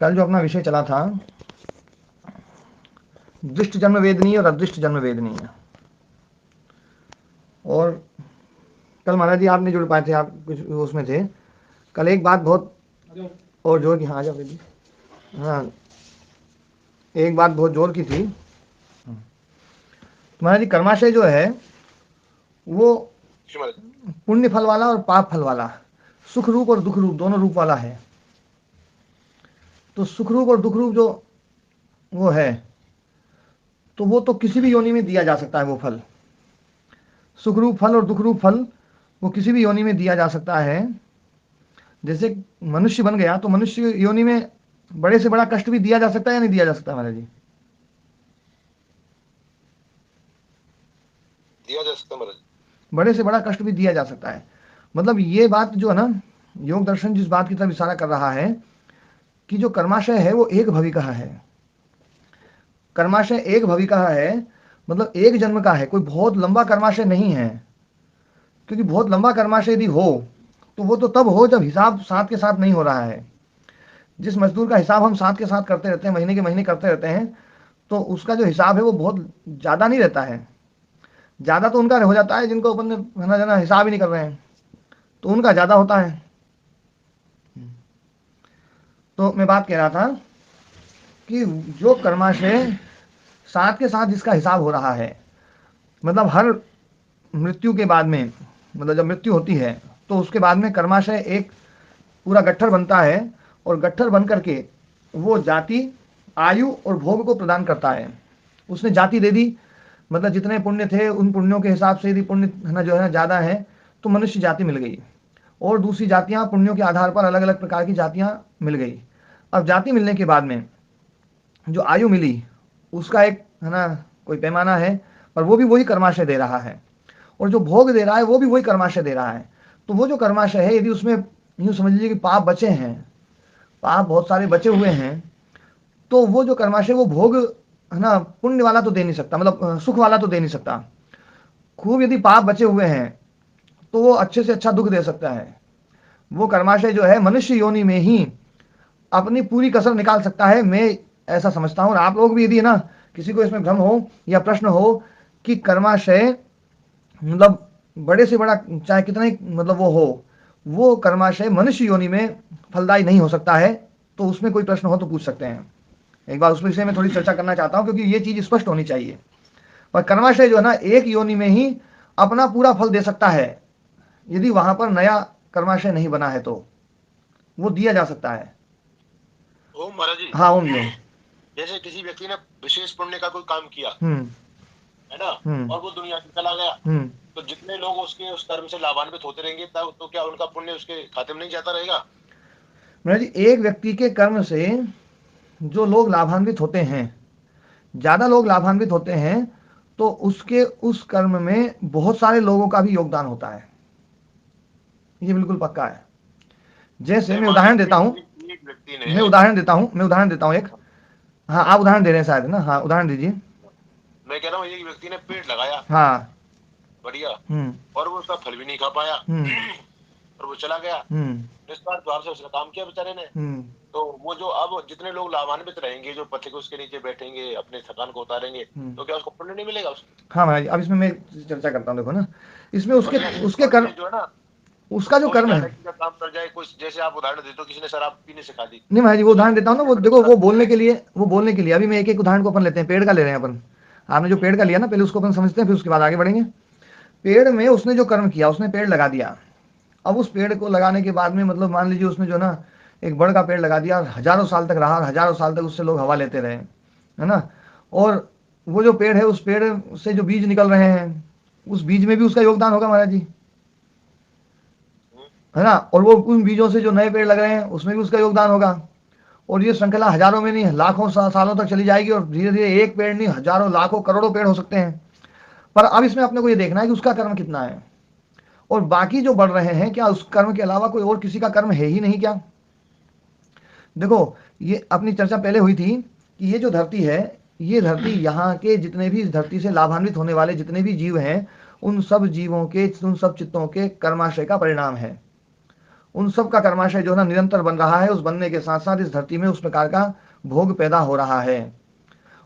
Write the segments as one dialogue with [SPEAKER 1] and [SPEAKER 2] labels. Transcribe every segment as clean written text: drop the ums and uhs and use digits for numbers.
[SPEAKER 1] कल जो अपना विषय चला था दृष्ट जन्म वेदनीय और अदृष्ट जन्म वेदनीय, और कल महाराज जी आप नहीं जुड़ पाए थे, आप कुछ उसमें थे। कल एक बात बहुत और जोर की, हाँ जाओ जी, हाँ एक बात बहुत जोर की थी। महाराज जी कर्माशय जो है वो पुण्य फल वाला और पाप फल वाला, सुख रूप और दुख रूप दोनों रूप वाला है। तो सुख रूप और दुख रूप जो वो है, तो वो तो किसी भी योनि में दिया जा सकता है। वो फल, सुख रूप फल और दुख रूप फल, वो किसी भी योनि में दिया जा सकता है। जैसे मनुष्य बन गया तो मनुष्य योनि में बड़े से बड़ा कष्ट भी दिया जा सकता है या नहीं दिया जा सकता महाराज जी?
[SPEAKER 2] दिया जा सकता महाराज।
[SPEAKER 1] बड़े से बड़ा कष्ट भी दिया जा सकता है। मतलब ये बात जो है ना, योग दर्शन जिस बात की तरफ इशारा कर रहा है कि जो कर्माशय है वो एक भविका है। कर्माशय एक भविका है, मतलब एक जन्म का है, कोई बहुत लंबा कर्माशय नहीं है। क्योंकि बहुत लंबा कर्माशय यदि हो तो वो तो तब हो जब हिसाब साथ के साथ नहीं हो रहा है। जिस मजदूर का हिसाब हम साथ के साथ करते रहते हैं, महीने के महीने करते रहते हैं, तो उसका जो हिसाब है वो बहुत ज़्यादा नहीं रहता है। ज़्यादा तो उनका हो जाता है जिनको अपन ने है ना जना हिसाब ही नहीं कर रहे हैं, तो उनका ज़्यादा होता है। तो मैं बात कह रहा था कि जो कर्माशय साथ के साथ जिसका हिसाब हो रहा है, मतलब हर मृत्यु के बाद में, मतलब जब मृत्यु होती है तो उसके बाद में कर्माशय एक पूरा गट्ठर बनता है, और गट्ठर बन करके वो जाति, आयु और भोग को प्रदान करता है। उसने जाति दे दी, मतलब जितने पुण्य थे उन पुण्यों के हिसाब से यदि पुण्य है ना जो है ना ज़्यादा है तो मनुष्य जाति मिल गई, और दूसरी जातियाँ पुण्यों के आधार पर अलग अलग प्रकार की जातियाँ मिल गई। अब जाति मिलने के बाद में जो आयु मिली उसका एक है ना कोई पैमाना है, पर वो भी वही कर्माशय दे रहा है, और जो भोग दे रहा है वो भी वही कर्माशय दे रहा है। तो वो जो कर्माशय है यदि उसमें यूँ समझ लीजिए कि पाप बचे हैं, पाप बहुत सारे बचे हुए हैं, तो वो जो कर्माशय वो भोग है ना पुण्य वाला तो दे नहीं सकता, मतलब सुख वाला तो दे नहीं सकता। खूब यदि पाप बचे हुए हैं तो वो अच्छे से अच्छा दुख दे सकता है। वो कर्माशय जो है मनुष्य योनि में ही अपनी पूरी कसर निकाल सकता है, मैं ऐसा समझता हूँ। और आप लोग भी यदि है ना किसी को इसमें भ्रम हो या प्रश्न हो कि कर्माशय मतलब बड़े से बड़ा चाहे कितना ही मतलब वो हो, वो कर्माशय मनुष्य योनि में फलदायी नहीं हो सकता है, तो उसमें कोई प्रश्न हो तो पूछ सकते हैं। एक बार उस विषय में थोड़ी चर्चा करना चाहता हूँ क्योंकि ये चीज़ स्पष्ट होनी चाहिए। और कर्माशय जो है ना एक योनि में ही अपना पूरा फल दे सकता है, यदि वहां पर नया कर्माशय नहीं बना है तो वो दिया जा सकता है।
[SPEAKER 2] ओम महाराज जी,
[SPEAKER 1] हाँ ओम जी।
[SPEAKER 2] जैसे किसी व्यक्ति ने विशेष पुण्य का कोई काम किया
[SPEAKER 1] हम्म
[SPEAKER 2] है ना,
[SPEAKER 1] हम्म
[SPEAKER 2] और वो दुनिया से चला गया,
[SPEAKER 1] हम्म
[SPEAKER 2] तो जितने लोग उसके उस कर्म से लाभान्वित होते रहेंगे तब तो क्या उनका पुण्य उसके खाते में नहीं जाता रहेगा?
[SPEAKER 1] मेरा जी एक व्यक्ति के कर्म से जो लोग लाभान्वित होते हैं, ज़्यादा लोग लाभान्वित होते हैं, तो उसके उस कर्म में बहुत सारे लोगों का भी योगदान होता है, ये बिल्कुल पक्का है। जैसे
[SPEAKER 2] जैसे
[SPEAKER 1] मैं
[SPEAKER 2] मान
[SPEAKER 1] उदाहरण
[SPEAKER 2] लीजिए
[SPEAKER 1] देता हूँ,
[SPEAKER 2] एक व्यक्ति
[SPEAKER 1] मैं
[SPEAKER 2] ने,
[SPEAKER 1] उदाहरण देता हूँ, मैं उदाहरण देता हूँ एक। हाँ आप उदाहरण दे रहे हैं शायद ना, हाँ उदाहरण दीजिए।
[SPEAKER 2] मैं कह रहा हूँ एक व्यक्ति ने पेड़ लगाया,
[SPEAKER 1] हाँ।
[SPEAKER 2] बढ़िया,
[SPEAKER 1] हम्म
[SPEAKER 2] और वो उसका फल भी नहीं खा पाया
[SPEAKER 1] हम्म
[SPEAKER 2] और वो चला गया,
[SPEAKER 1] हम्म
[SPEAKER 2] निस्वार्थ भाव से उसने काम किया बेचारे ने।
[SPEAKER 1] हम्म
[SPEAKER 2] तो वो जो अब जितने लोग लाभान्वित रहेंगे, जो पथिक उसके नीचे बैठेंगे, अपने थकान को उतारेंगे,
[SPEAKER 1] हम्म।
[SPEAKER 2] तो क्या उसको पुण्य नहीं मिलेगा उसको?
[SPEAKER 1] हाँ भाई अब इसमें मैं चर्चा करता हूँ, देखो ना इसमें उसके
[SPEAKER 2] और
[SPEAKER 1] उसके
[SPEAKER 2] और
[SPEAKER 1] कर्म,
[SPEAKER 2] ये जो है ना,
[SPEAKER 1] उसका जो
[SPEAKER 2] कोई
[SPEAKER 1] कर्म है।
[SPEAKER 2] नालायकी का काम कर जाए, कुछ जैसे आप उदाहरण देते हो किसी ने शराब पीने सिखा दी,
[SPEAKER 1] नहीं भाई जी वो
[SPEAKER 2] तो
[SPEAKER 1] उदाहरण
[SPEAKER 2] दूसरे
[SPEAKER 1] देता हूँ ना, वो
[SPEAKER 2] दूसरे
[SPEAKER 1] देखो
[SPEAKER 2] शराब
[SPEAKER 1] वो
[SPEAKER 2] पीने
[SPEAKER 1] बोलने के
[SPEAKER 2] लगेगा।
[SPEAKER 1] लिए, वो बोलने के लिए अभी मैं एक एक उदाहरण को अपन लेते हैं। पेड़ का ले रहे हैं अपन, आपने जो पेड़ का लिया ना पहले उसको अपन समझते हैं फिर उसके बाद आगे बढ़ेंगे। पेड़ में उसने जो कर्म किया, उसने पेड़ लगा दिया। अब उस पेड़ को लगाने के बाद में मतलब मान लीजिए उसने जो ना एक बड़ का पेड़ लगा दिया और हजारों साल तक रहा, और हजारों साल तक उससे लोग हवा लेते रहे, है ना। और वो जो पेड़ है उस पेड़ से जो बीज निकल रहे हैं, उस बीज में भी उसका योगदान होगा महाराज जी,
[SPEAKER 2] हम्म,
[SPEAKER 1] है ना। और वो उन बीजों से जो नए पेड़ लग रहे हैं उसमें भी उसका योगदान होगा। और ये श्रृंखला हजारों में नहीं लाखों सालों तक चली जाएगी, और धीरे धीरे एक पेड़ नहीं हजारों लाखों करोड़ों पेड़ हो सकते हैं। पर अब इसमें अपने को ये देखना है कि उसका कर्म कितना है, और बाकी जो बढ़ रहे हैं क्या उस कर्म के अलावा कोई और किसी का कर्म है ही नहीं क्या? देखो ये अपनी चर्चा पहले हुई थी कि ये जो धरती है, ये धरती यहाँ के जितने भी इस धरती से लाभान्वित होने वाले जितने भी जीव हैं, उन सब जीवों के, उन सब चित्तों के कर्माशय का परिणाम है। उन सब का कर्माशय जो है ना निरंतर बन रहा है। उस बनने के साथ साथ इस धरती में उस प्रकार का भोग पैदा हो रहा है।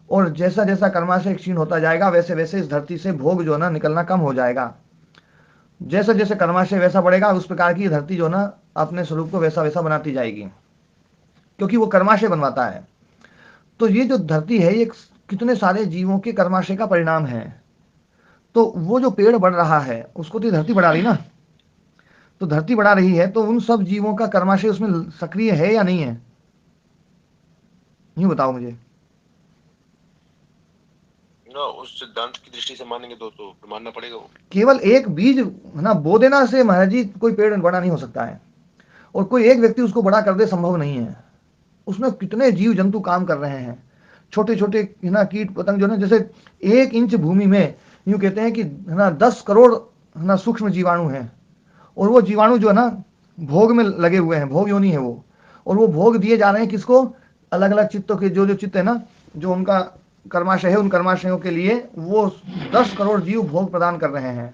[SPEAKER 1] और जैसा जैसा कर्माशय क्षीण होता जाएगा वैसे वैसे इस धरती से भोग जो है ना निकलना कम हो जाएगा। जैसे जैसे कर्माशय वैसा बढ़ेगा उस प्रकार की धरती जो ना अपने स्वरूप को वैसा वैसा बनाती जाएगी, क्योंकि वो कर्माशय बनवाता है। तो ये जो धरती है ये कितने सारे जीवों के कर्माशय का परिणाम है। तो वो जो पेड़ बढ़ रहा है उसको तो धरती बढ़ा रही ना, तो धरती बढ़ा रही है तो उन सब जीवों का कर्माशय उसमें सक्रिय है या नहीं है, यूं बताओ मुझे।
[SPEAKER 2] ना उस सिद्धांत की दृष्टि से मानेंगे तो मानना पड़ेगा वो।
[SPEAKER 1] केवल एक बीज है ना बो देना से महाराज जी कोई पेड़ बड़ा नहीं हो सकता है, और कोई एक व्यक्ति उसको बड़ा कर दे संभव नहीं है। उसमें कितने जीव जंतु काम कर रहे हैं, छोटे छोटे है ना कीट पतंग जो है ना, जैसे 1 इंच भूमि में यूं कहते हैं कि है ना 10 करोड़ है ना सूक्ष्म जीवाणु हैं। और वो जीवाणु जो है ना भोग में लगे हुए हैं, भोग योनि है वो। और वो भोग दिए जा रहे हैं किसको, अलग अलग चित्तों के जो जो चित्त है ना, जो उनका कर्माशय है, उन कर्माशयों के लिए वो 10 करोड़ जीव भोग प्रदान कर रहे हैं।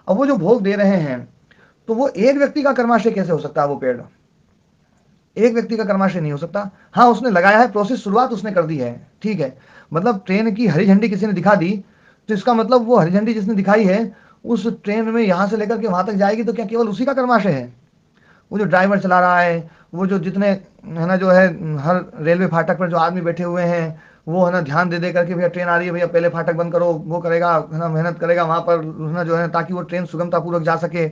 [SPEAKER 1] अब वो जो भोग दे रहे हैं तो वो एक व्यक्ति का कर्माशय कैसे हो सकता है, वो पेड़ एक व्यक्ति का कर्माशय नहीं हो सकता। हाँ उसने लगाया है, प्रोसेस शुरुआत उसने कर दी है, ठीक है। मतलब ट्रेन की हरी झंडी किसी ने दिखा दी तो इसका मतलब वो हरी झंडी जिसने दिखाई है उस ट्रेन में यहां से लेकर के वहां तक जाएगी तो क्या केवल उसी का कर्माशय है। वो जो ड्राइवर चला रहा है, वो जो जितने है ना जो है हर रेलवे फाटक पर जो आदमी बैठे हुए हैं वो है ना ध्यान दे दे करके भैया ट्रेन आ रही है भैया पहले फाटक बंद करो, वो करेगा है ना, मेहनत करेगा वहां पर है ना जो है ताकि वो ट्रेन सुगमतापूर्वक जा सके।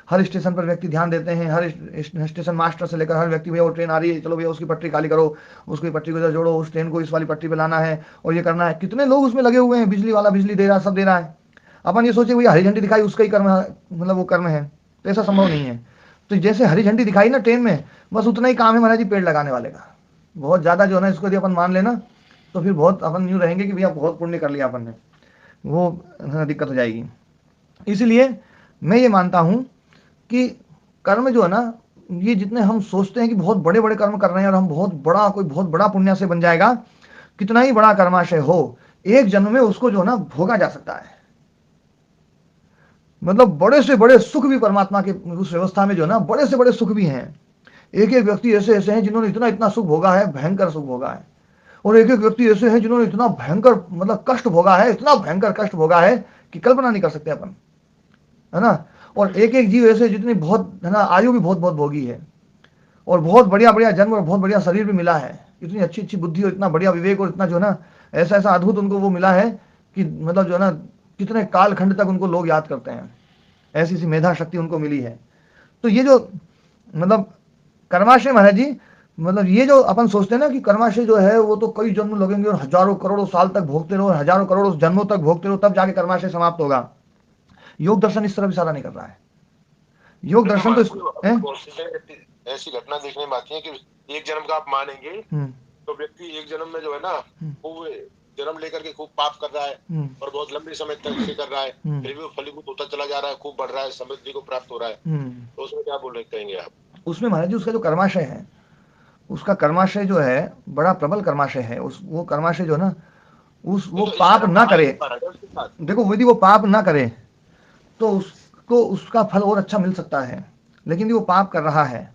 [SPEAKER 1] हर स्टेशन पर व्यक्ति ध्यान देते हैं, हर स्टेशन मास्टर से लेकर हर व्यक्ति भैया वो ट्रेन आ रही है चलो भैया उसकी पटरी खाली करो, उसकी पटरी को इधर जोड़ो, उस ट्रेन को इस वाली पटरी पे लाना है और ये करना है। कितने लोग उसमें लगे हुए हैं, बिजली वाला बिजली दे रहा है, सब दे रहा है। अपन ये सोचे भैया हरी झंडी दिखाई उसका ही कर्म मतलब वो कर्म है, तो ऐसा संभव नहीं है। तो जैसे हरी झंडी दिखाई ना ट्रेन में, बस उतना ही काम है महाराज जी पेड़ लगाने वाले का। बहुत ज्यादा जो है ना इसको यदि अपन मान लेना तो फिर बहुत अपन यूं रहेंगे कि भैया बहुत पुण्य कर लिया अपन ने, वो दिक्कत हो जाएगी। इसलिए मैं ये मानता हूं कि कर्म जो है ना, ये जितने हम सोचते हैं कि बहुत बड़े बड़े कर्म कर रहे हैं और हम बहुत बड़ा कोई बहुत बड़ा पुण्य से बन जाएगा, कितना ही बड़ा कर्माशय हो एक जन्म में उसको जो है ना भोगा जा सकता है। मतलब बड़े से बड़े सुख भी परमात्मा के उस व्यवस्था में जो है ना बड़े से बड़े सुख भी हैं। एक एक व्यक्ति ऐसे ऐसे हैं जिन्होंने इतना इतना सुख भोगा है, भयंकर सुख भोगा है। और एक एक व्यक्ति ऐसे हैं जिन्होंने इतना भयंकर मतलब कष्ट भोगा है, इतना भयंकर कष्ट भोगा है कि कल्पना नहीं कर सकते अपन, है ना। और एक एक जीव ऐसे जितनी बहुत है ना आयु भी बहुत बहुत भोगी है, और बहुत बढ़िया बढ़िया जन्म और बहुत बढ़िया शरीर भी मिला है, इतनी अच्छी अच्छी बुद्धि और इतना बढ़िया विवेक और इतना जो है ना ऐसा ऐसा अद्भुत उनको वो मिला है कि मतलब जो है ना कितने कालखंड तक उनको लोग याद करते हैं, ऐसी सी मेधा शक्ति उनको मिली है। तो ये जो मतलब कर्माशय महाराज जी, मतलब ये जो अपन सोचते हैं ना कि कर्माशय जो है वो तो कई जन्म लगेंगे और हजारों करोड़ों साल तक भोगते रहो और हजारों करोड़ों जन्मों तक भोगते रहो तब जाके कर्माशय समाप्त होगा। योग दर्शन इस तरफ इशारा नहीं कर रहा है। योग
[SPEAKER 2] देखो
[SPEAKER 1] दर्शन तो
[SPEAKER 2] ऐसी घटना देखने में आती है कि एक जन्म का आप मानेंगे तो व्यक्ति एक जन्म में जो है ना खूब जन्म लेकर के खूब पाप कर रहा है और बहुत लंबे समय तक इसे कर रहा है, फिर भी वो फलीभूत होता चला जा रहा है, खूब बढ़ रहा है, समृद्धि को प्राप्त हो रहा है। तो उसमें क्या बोल रहे कहेंगे आप?
[SPEAKER 1] उसमें महाराज जी उसका जो कर्माशय है, उसका कर्माशय जो है बड़ा प्रबल कर्माशय है। उस वो कर्माशय जो है ना उस वो
[SPEAKER 2] तो इस
[SPEAKER 1] पाप
[SPEAKER 2] जन्म
[SPEAKER 1] ना
[SPEAKER 2] कहाँ
[SPEAKER 1] करे।
[SPEAKER 2] है महाराज उसके साथ?
[SPEAKER 1] देखो यदि वो पाप ना करे तो उसको उसका फल और अच्छा मिल सकता है, लेकिन यदि वो पाप कर रहा है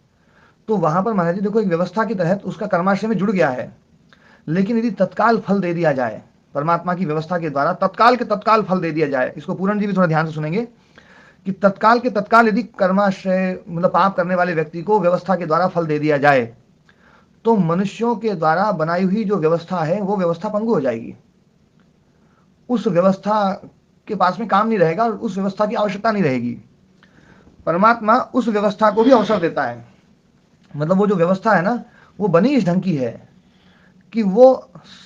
[SPEAKER 1] तो वहां पर महाराज जी देखो एक व्यवस्था के तहत उसका कर्माशय में जुड़ गया है। लेकिन यदि तत्काल फल दे दिया जाए परमात्मा की व्यवस्था के द्वारा, तत्काल के तत्काल फल दे दिया जाए, इसको पूरण जी भी थोड़ा ध्यान से सुनेंगे कि तत्काल के तत्काल यदि कर्माशय मतलब पाप करने वाले व्यक्ति को व्यवस्था के द्वारा फल दे दिया जाए तो मनुष्यों के द्वारा बनाई हुई जो व्यवस्था है वो व्यवस्था पंगु हो जाएगी। उस व्यवस्था के पास में काम नहीं रहेगा और उस व्यवस्था की आवश्यकता नहीं रहेगी। परमात्मा उस व्यवस्था को भी अवसर देता है। मतलब वो जो व्यवस्था है ना वो बनी इस ढंग की है कि वो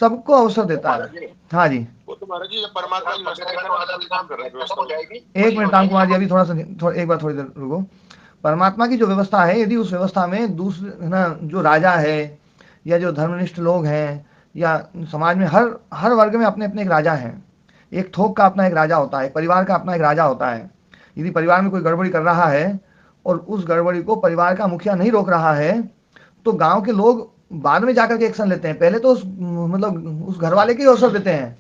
[SPEAKER 1] सबको अवसर देता है। हाँ जी,
[SPEAKER 2] वो तो महाराज जी जब परमात्मा की व्यवस्था के अनुसार भी काम कर रहा है, व्यवस्था हो जाएगी।
[SPEAKER 1] एक मिनट राम कुमार जी, अभी एक बार थोड़ी देर रुको। परमात्मा की जो व्यवस्था है यदि उस व्यवस्था में दूसरे ना जो राजा है या जो धर्मनिष्ठ लोग हैं या समाज में हर हर वर्ग में अपने अपने एक राजा हैं। एक थोक का अपना एक राजा होता है, परिवार का अपना एक राजा होता है। यदि परिवार में कोई गड़बड़ी कर रहा है और उस गड़बड़ी को परिवार का मुखिया नहीं रोक रहा है तो गांव के लोग बाद में जाकर के एक्शन लेते हैं, पहले तो उस मतलब उस घर वाले के ही अवसर देते हैं।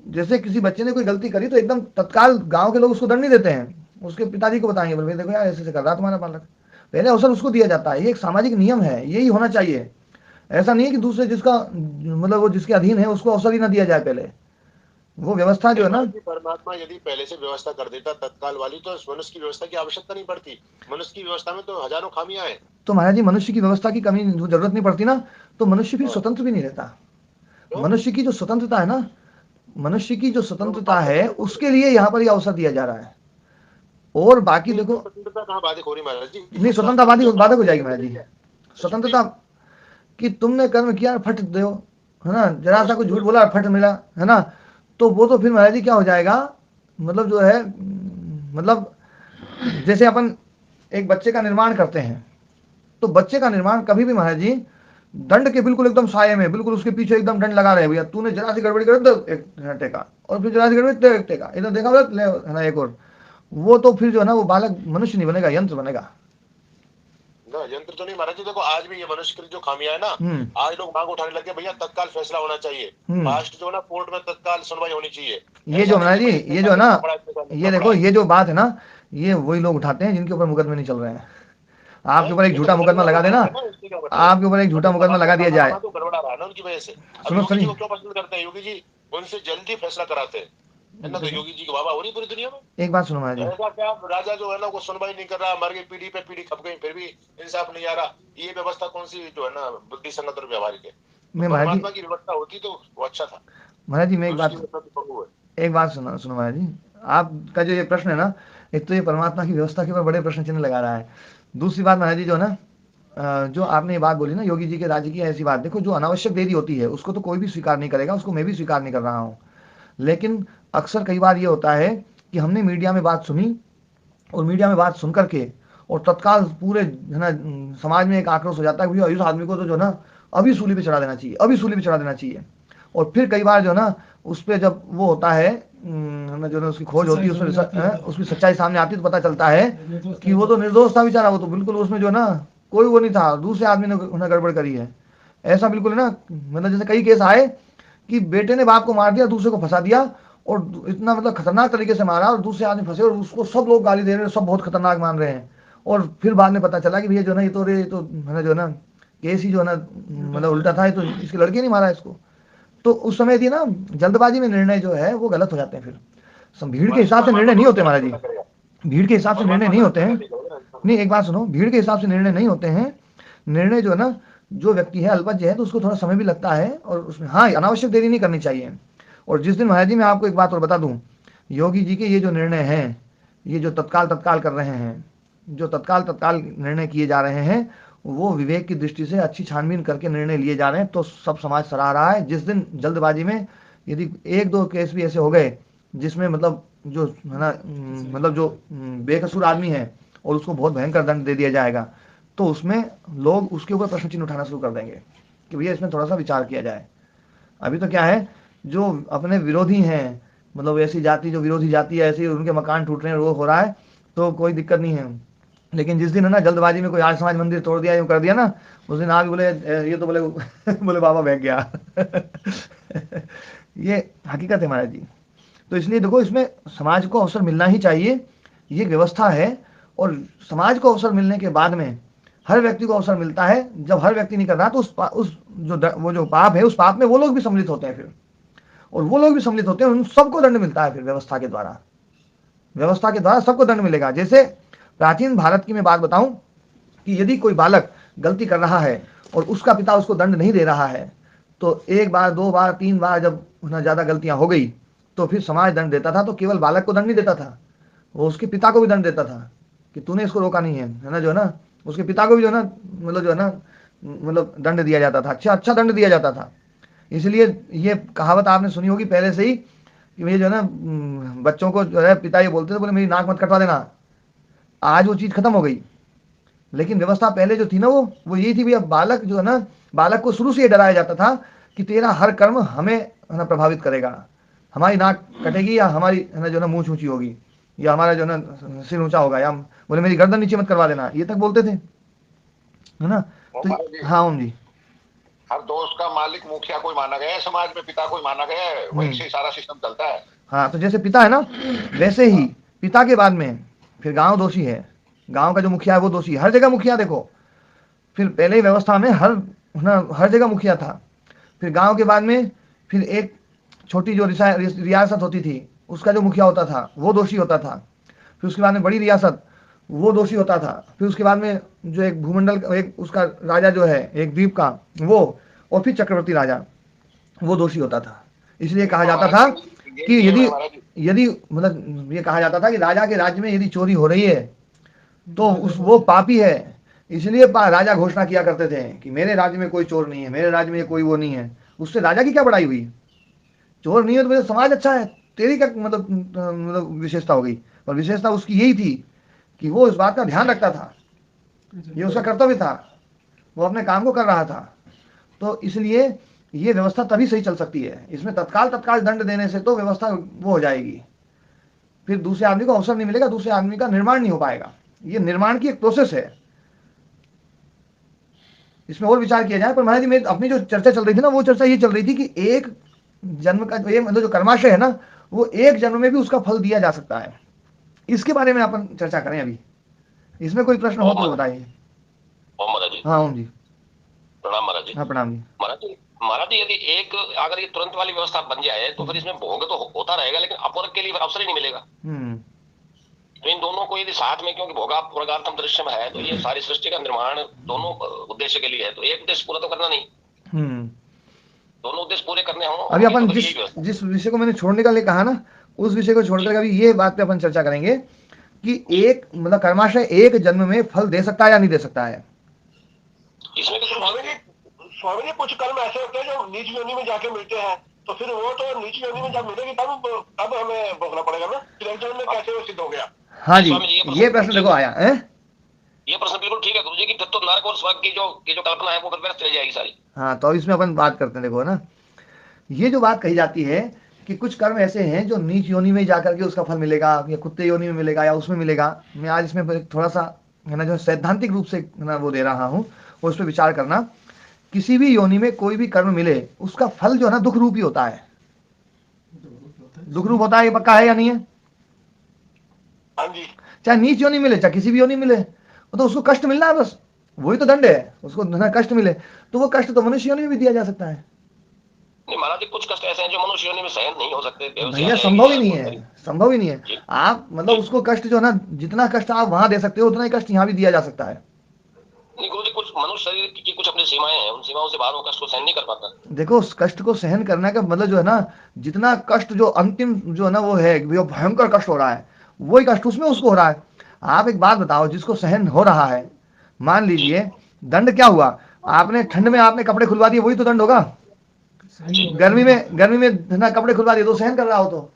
[SPEAKER 1] जैसे किसी बच्चे ने कोई गलती करी तो एकदम तत्काल गांव के लोग उसको दंड नहीं देते हैं, उसके पिताजी को बताएंगे बोले देखो यार ऐसे ऐसे कर रहा तुम्हारा बालक, पहले अवसर उसको दिया जाता है। ये एक सामाजिक नियम है, यही होना चाहिए। ऐसा नहीं है कि दूसरे जिसका मतलब वो जिसके अधीन है उसको अवसर ही ना दिया जाए पहले। वो व्यवस्था जो है ना,
[SPEAKER 2] परमात्मा यदि पहले से व्यवस्था कर देता तत्काल वाली, तो मनुष्य की व्यवस्था की आवश्यकता नहीं पड़ती। मनुष्य की व्यवस्था में तो हजारों खामियां हैं।
[SPEAKER 1] तो महाराज जी मनुष्य की व्यवस्था की कमी जरूरत नहीं पड़ती ना, तो मनुष्य फिर स्वतंत्र भी नहीं रहता। मनुष्य की जो स्वतंत्रता है ना, मनुष्य की जो स्वतंत्रता है उसके लिए यहाँ पर यह अवसर दिया जा रहा है। और बाकी देखो,
[SPEAKER 2] स्वतंत्रता कहाँ बाधित हो रही महाराज जी?
[SPEAKER 1] नहीं स्वतंत्रता बाधक हो जाएगी महाराज जी। स्वतंत्रता कि तुमने कर्म किया फट दो, है ना, जरा सा कुछ झूठ बोला फट मिला, है ना, तो वो तो फिर महाराज जी क्या हो जाएगा, मतलब जो है, मतलब जैसे अपन एक बच्चे का निर्माण करते हैं, तो बच्चे का निर्माण कभी भी महाराज जी दंड के बिल्कुल एकदम साये में, बिल्कुल उसके पीछे एकदम दंड लगा रहे भैया, तूने जरा सी गड़बड़ी कर तो एक टेका, और फिर जरा सी गड़बड़ी तो एक टेका, इधर देखा बोला ले, है ना, एक और, वो तो फिर जो है ना वो बालक मनुष्य नहीं बनेगा, यंत्र बनेगा।
[SPEAKER 2] ना यंत्र तो नहीं महाराज जी। देखो आज भी ये मनुष्य की जो खामियां है ना, आज लोग मांग उठाने लगे भैया तत्काल फैसला होना चाहिए, फास्ट जो है ना कोर्ट में तत्काल सुनवाई होनी चाहिए।
[SPEAKER 1] ये जो महाराज जी, ये जो है ना, ये देखो ये जो बात है ना, ये वही लोग उठाते हैं जिनके ऊपर मुकदमे नहीं चल रहे हैं। आपके ऊपर एक झूठा मुकदमा लगा देना, आपके ऊपर एक झूठा मुकदमा लगा दिया जाए,
[SPEAKER 2] तो गड़बड़ा रहा ना उनकी वजह से।
[SPEAKER 1] सुनो
[SPEAKER 2] योगी
[SPEAKER 1] सही,
[SPEAKER 2] जी को क्यों पसंद करते हैं? योगी जी उनसे जल्दी फैसला कराते हैं, है ना, तो योगी जी की वाह हो रही पूरी दुनिया में।
[SPEAKER 1] एक बात सुनो महाराज जी,
[SPEAKER 2] राजा क्या, राजा जो है ना वो सुनवाई नहीं कर रहा, मर गई, पीढ़ी पे पीढ़ी खप गई, फिर भी इंसाफ नहीं आ रहा। ये व्यवस्था कौन सी जो है ना बुद्धि संगत और व्यवहारिक है?
[SPEAKER 1] मैं
[SPEAKER 2] तो
[SPEAKER 1] महाराज जी,
[SPEAKER 2] परमात्मा की व्यवस्था होती तो वो अच्छा था।
[SPEAKER 1] महाराज जी मैं एक बात सुनो सुनो महाराज जी, आपका जो ये प्रश्न है ना, एक तो ये परमात्मा की व्यवस्था के ऊपर बड़े प्रश्न चिन्ह लगा रहा है। दूसरी बात महाराज जी जो है ना, जो आपने ये बात बोली ना योगी जी के राज्य की, ऐसी बात देखो, जो अनावश्यक देरी होती है उसको तो कोई भी स्वीकार नहीं करेगा, उसको मैं भी स्वीकार नहीं कर रहा हूँ। लेकिन अक्सर कई बार ये होता है कि हमने मीडिया में बात सुनी, और मीडिया में बात सुन करके और तत्काल पूरे है ना समाज में एक आक्रोश हो जाता है कि भैया इस आदमी को तो जो है ना अभी सूली पे चढ़ा देना चाहिए, अभी सूली पे चढ़ा देना चाहिए। और फिर कई बार जो है ना उस पर जब वो होता है ना, जो है उसकी खोज होती है, उसमें सच्चाई सामने आती है, तो पता चलता है कि वो तो निर्दोष था बेचारा, वो तो बिल्कुल उसमें जो है ना कोई वो नहीं था, दूसरे आदमी ने गड़बड़ करी है। ऐसा बिल्कुल है ना, मतलब जैसे कई केस आए कि बेटे ने बाप को मार दिया, दूसरे को फंसा दिया, और इतना मतलब खतरनाक तरीके से मारा, और दूसरे आदमी फंसे और उसको सब लोग गाली दे रहे हैं, सब बहुत खतरनाक मान रहे हैं। और फिर बाद में पता चला कि भैया जो है ना ये तो रे तो है ना जो है ना केस ही जो है ना मतलब उल्टा था, तो इसके लड़के नहीं मारा इसको। तो उस समय थी ना जल्दबाजी में निर्णय जो है वो गलत हो जाते हैं। फिर भीड़ के हिसाब से निर्णय नहीं होते महाराज जी, भीड़ के हिसाब से निर्णय नहीं होते हैं। नहीं एक बात सुनो, भीड़ के हिसाब से निर्णय नहीं होते हैं। निर्णय जो है ना, जो व्यक्ति है अल्पज्ञ है तो उसको थोड़ा समय भी लगता है, और उसमें हाँ अनावश्यक देरी नहीं करनी चाहिए। और जिस दिन महाराज जी मैं आपको एक बात और बता दूं, योगी जी के ये जो निर्णय हैं, ये जो तत्काल तत्काल कर रहे हैं, जो तत्काल तत्काल निर्णय किए जा रहे हैं, वो विवेक की दृष्टि से अच्छी छानबीन करके निर्णय लिए जा रहे हैं, तो सब समाज सराह रहा है। जिस दिन जल्दबाजी में यदि एक दो केस भी ऐसे हो गए जिसमें मतलब जो है ना मतलब जो बेकसूर आदमी है और उसको बहुत भयंकर दंड दे दिया जाएगा, तो उसमें लोग उसके ऊपर प्रश्न चिन्ह उठाना शुरू कर देंगे कि भैया इसमें थोड़ा सा विचार किया जाए। अभी तो क्या है, जो अपने विरोधी हैं, मतलब ऐसी जाति जो विरोधी जाति है, ऐसे उनके मकान टूट रहे हैं, वो हो रहा है, तो कोई दिक्कत नहीं है। लेकिन जिस दिन है ना जल्दबाजी में कोई आर्य समाज मंदिर तोड़ दिया, यूं कर दिया ना, उस दिन आगे बोले ये तो बोले बोले बाबा बह गया ये हकीकत है महाराज जी। तो इसलिए देखो, इसमें समाज को अवसर मिलना ही चाहिए, ये व्यवस्था है। और समाज को अवसर मिलने के बाद में हर व्यक्ति को अवसर मिलता है। जब हर व्यक्ति नहीं कर रहा तो उस वो जो पाप है, उस पाप में वो लोग भी सम्मिलित होते हैं फिर, और वो लोग भी सम्मिलित होते हैं, उन सबको दंड मिलता है फिर व्यवस्था के द्वारा। व्यवस्था के द्वारा सबको दंड मिलेगा। जैसे प्राचीन भारत की मैं बात बताऊं कि यदि कोई बालक गलती कर रहा है और उसका पिता उसको दंड नहीं दे रहा है, तो एक बार दो बार तीन बार जब ज्यादा गलतियां हो गई, तो फिर समाज दंड देता था। तो केवल बालक को दंड नहीं देता था, वो उसके पिता को भी दंड देता था कि तूने इसको रोका नहीं है ना, जो है ना उसके पिता को भी जो है ना मतलब जो है ना मतलब दंड दिया जाता था, अच्छा अच्छा दंड दिया जाता था। इसलिए ये कहावत आपने सुनी होगी पहले से ही कि भैया जो है ना बच्चों को जो है पिता ये बोलते थे, बोले मेरी नाक मत कटवा देना। आज वो चीज़ खत्म हो गई, लेकिन व्यवस्था पहले जो थी ना वो यही थी भैया, बालक जो है ना, बालक को शुरू से ये डराया जाता था कि तेरा हर कर्म हमें है ना प्रभावित करेगा, हमारी नाक कटेगी या हमारी है ना जो है ना मूंछ ऊंची होगी, या हमारा जो है ना सिर ऊंचा होगा, या बोले मेरी गर्दन नीचे मत करवा देना, ये तक बोलते थे, है ना। तो हाँ ओम जी,
[SPEAKER 2] हर दोस्त का मालिक मुखिया कोई माना गया है समाज में, पिता कोई माना गया है, वहीं से सारा सिस्टम चलता है।
[SPEAKER 1] हाँ तो जैसे पिता है ना, वैसे ही पिता के बाद में फिर गांव दोषी है। गांव का जो मुखिया है वो दोषी, हर जगह मुखिया देखो, फिर पहले ही व्यवस्था में हर जगह मुखिया था, फिर गांव के बाद में फिर एक छोटी जो रियासत होती थी उसका जो मुखिया होता था वो दोषी होता था, फिर उसके बाद में बड़ी रियासत वो दोषी होता था, फिर उसके बाद में जो एक भूमंडल एक उसका राजा जो है एक द्वीप का वो, और फिर चक्रवर्ती राजा वो दोषी होता था। इसलिए कहा जाता था कि यदि यदि मतलब ये कहा जाता था कि राजा के राज्य में यदि चोरी हो रही है तो उस वो पापी है। इसलिए राजा घोषणा किया करते थे कि मेरे राज्य में कोई चोर नहीं है, मेरे राज्य में कोई वो नहीं है। उससे राजा की क्या बड़ाई हुई, चोर नहीं है तो मेरा समाज अच्छा है, तेरी क्या मतलब विशेषता हो गई। और विशेषता उसकी यही थी कि वो इस बात का ध्यान रखता था, ये उसका कर्तव्य था, वो अपने काम को कर रहा था। तो इसलिए ये व्यवस्था तभी सही चल सकती है, इसमें तत्काल तत्काल दंड देने से तो व्यवस्था वो हो जाएगी, फिर दूसरे आदमी को अवसर नहीं मिलेगा, दूसरे आदमी का निर्माण नहीं हो पाएगा। ये निर्माण की एक प्रोसेस है, इसमें और विचार किया जाए। पर महाराज जी मेरी अपनी जो चर्चा चल रही थी ना, वो चर्चा ये चल रही थी कि एक जन्म का ये मतलब जो कर्माशय है ना, वो एक जन्म में भी उसका फल दिया जा सकता है। इसके बारे में अपन चर्चा करें अभी, इसमें कोई प्रश्न हो तो बताइए।
[SPEAKER 3] ओम महाराज जी।
[SPEAKER 1] हाँ ओम जी,
[SPEAKER 3] प्रणाम महाराज जी।
[SPEAKER 1] हाँ प्रणाम जी।
[SPEAKER 3] महाराज जी यदि एक अगर ये तुरंत वाली व्यवस्था बन जाए तो फिर इसमें भोग तो होता रहेगा, लेकिन अपवर्ग के लिए अवसर ही नहीं मिलेगा। तो इन दोनों को यदि साथ में, क्योंकि भोगार्थम दृश्य में है, तो ये सारी सृष्टि का निर्माण दोनों उद्देश्य के लिए है, तो एक उद्देश्य पूरा तो करना नहीं, दोनों उद्देश्य पूरे करने हो।
[SPEAKER 1] अभी अपन जिस विषय को मैंने छोड़ने का लिए कहा ना, उस विषय को छोड़कर अभी ये बात पे अपन चर्चा करेंगे कि एक मतलब कर्माशय एक जन्म में फल दे सकता है या नहीं दे सकता है।
[SPEAKER 2] इसमें स्वामी जी कुछ कर्म ऐसे होते हैं जो नीच योनि में जाके मिलते हैं, तो फिर वो तो नीच योनि में जब मिलेगी तब हमें भोगना पड़ेगा ना, फिर एक जन्म में कैसे वो सिद्ध हो गया।
[SPEAKER 1] हाँ जी, ये प्रश्न देखो आया है,
[SPEAKER 3] ये प्रश्न बिल्कुल ठीक है गुरुजी की, फिर तो नरक और स्वर्ग की जो कल्पना है वो फिर व्यस्त रह जाएगी सारी।
[SPEAKER 1] हाँ, तो इसमें अपन बात करते हैं। देखो ना, ये जो बात कही जाती है कि कुछ कर्म ऐसे हैं जो नीच योनि में जाकर के उसका फल मिलेगा, या कुत्ते योनि में मिलेगा या उसमें मिलेगा। मैं आज इसमें थोड़ा सा है ना जो सैद्धांतिक रूप से है ना वो दे रहा हूँ, वो उस पर विचार करना। किसी भी योनि में कोई भी कर्म मिले उसका फल जो है ना दुख रूप ही होता है। दुख रूप होता है, ये पक्का है या नहीं है?
[SPEAKER 2] हाँ जी।
[SPEAKER 1] चाहे नीच योनि मिले चाहे किसी भी योनि मिले, तो उसको कष्ट मिलना है, बस वही तो दंड है, उसको कष्ट मिले। तो वो कष्ट तो मनुष्य योनि में भी दिया जा सकता है।
[SPEAKER 3] नहीं महाराज जी, कुछ कष्ट ऐसे हैं जो मनुष्य योनि में सहन नहीं हो सकते।
[SPEAKER 1] भैया संभव ही नहीं है, संभव ही नहीं है। आप मतलब उसको कष्ट जो है ना, जितना कष्ट आप वहां दे सकते हो उतना ही कष्ट यहाँ भी दिया जा सकता है।
[SPEAKER 3] नहीं गुरुजी, कुछ मनुष्य शरीर की कुछ अपनी सीमाएं हैं, उन सीमाओं से बाहर वो कष्ट को सहन नहीं कर पाता।
[SPEAKER 1] देखो, उस कष्ट को सहन करने का मतलब जो है ना, जितना कष्ट जो अंतिम जो है ना वो है, वो भयंकर कष्ट हो रहा है, वही कष्ट उसमें उसको हो रहा है। आप एक बात बताओ, जिसको सहन हो रहा है, मान लीजिए दंड क्या हुआ, आपने ठंड में आपने कपड़े खुलवा दिए, वही तो दंड होगा। गर्मी में ना कपड़े खुलवा दिए तो सहन कर रहा हो तो।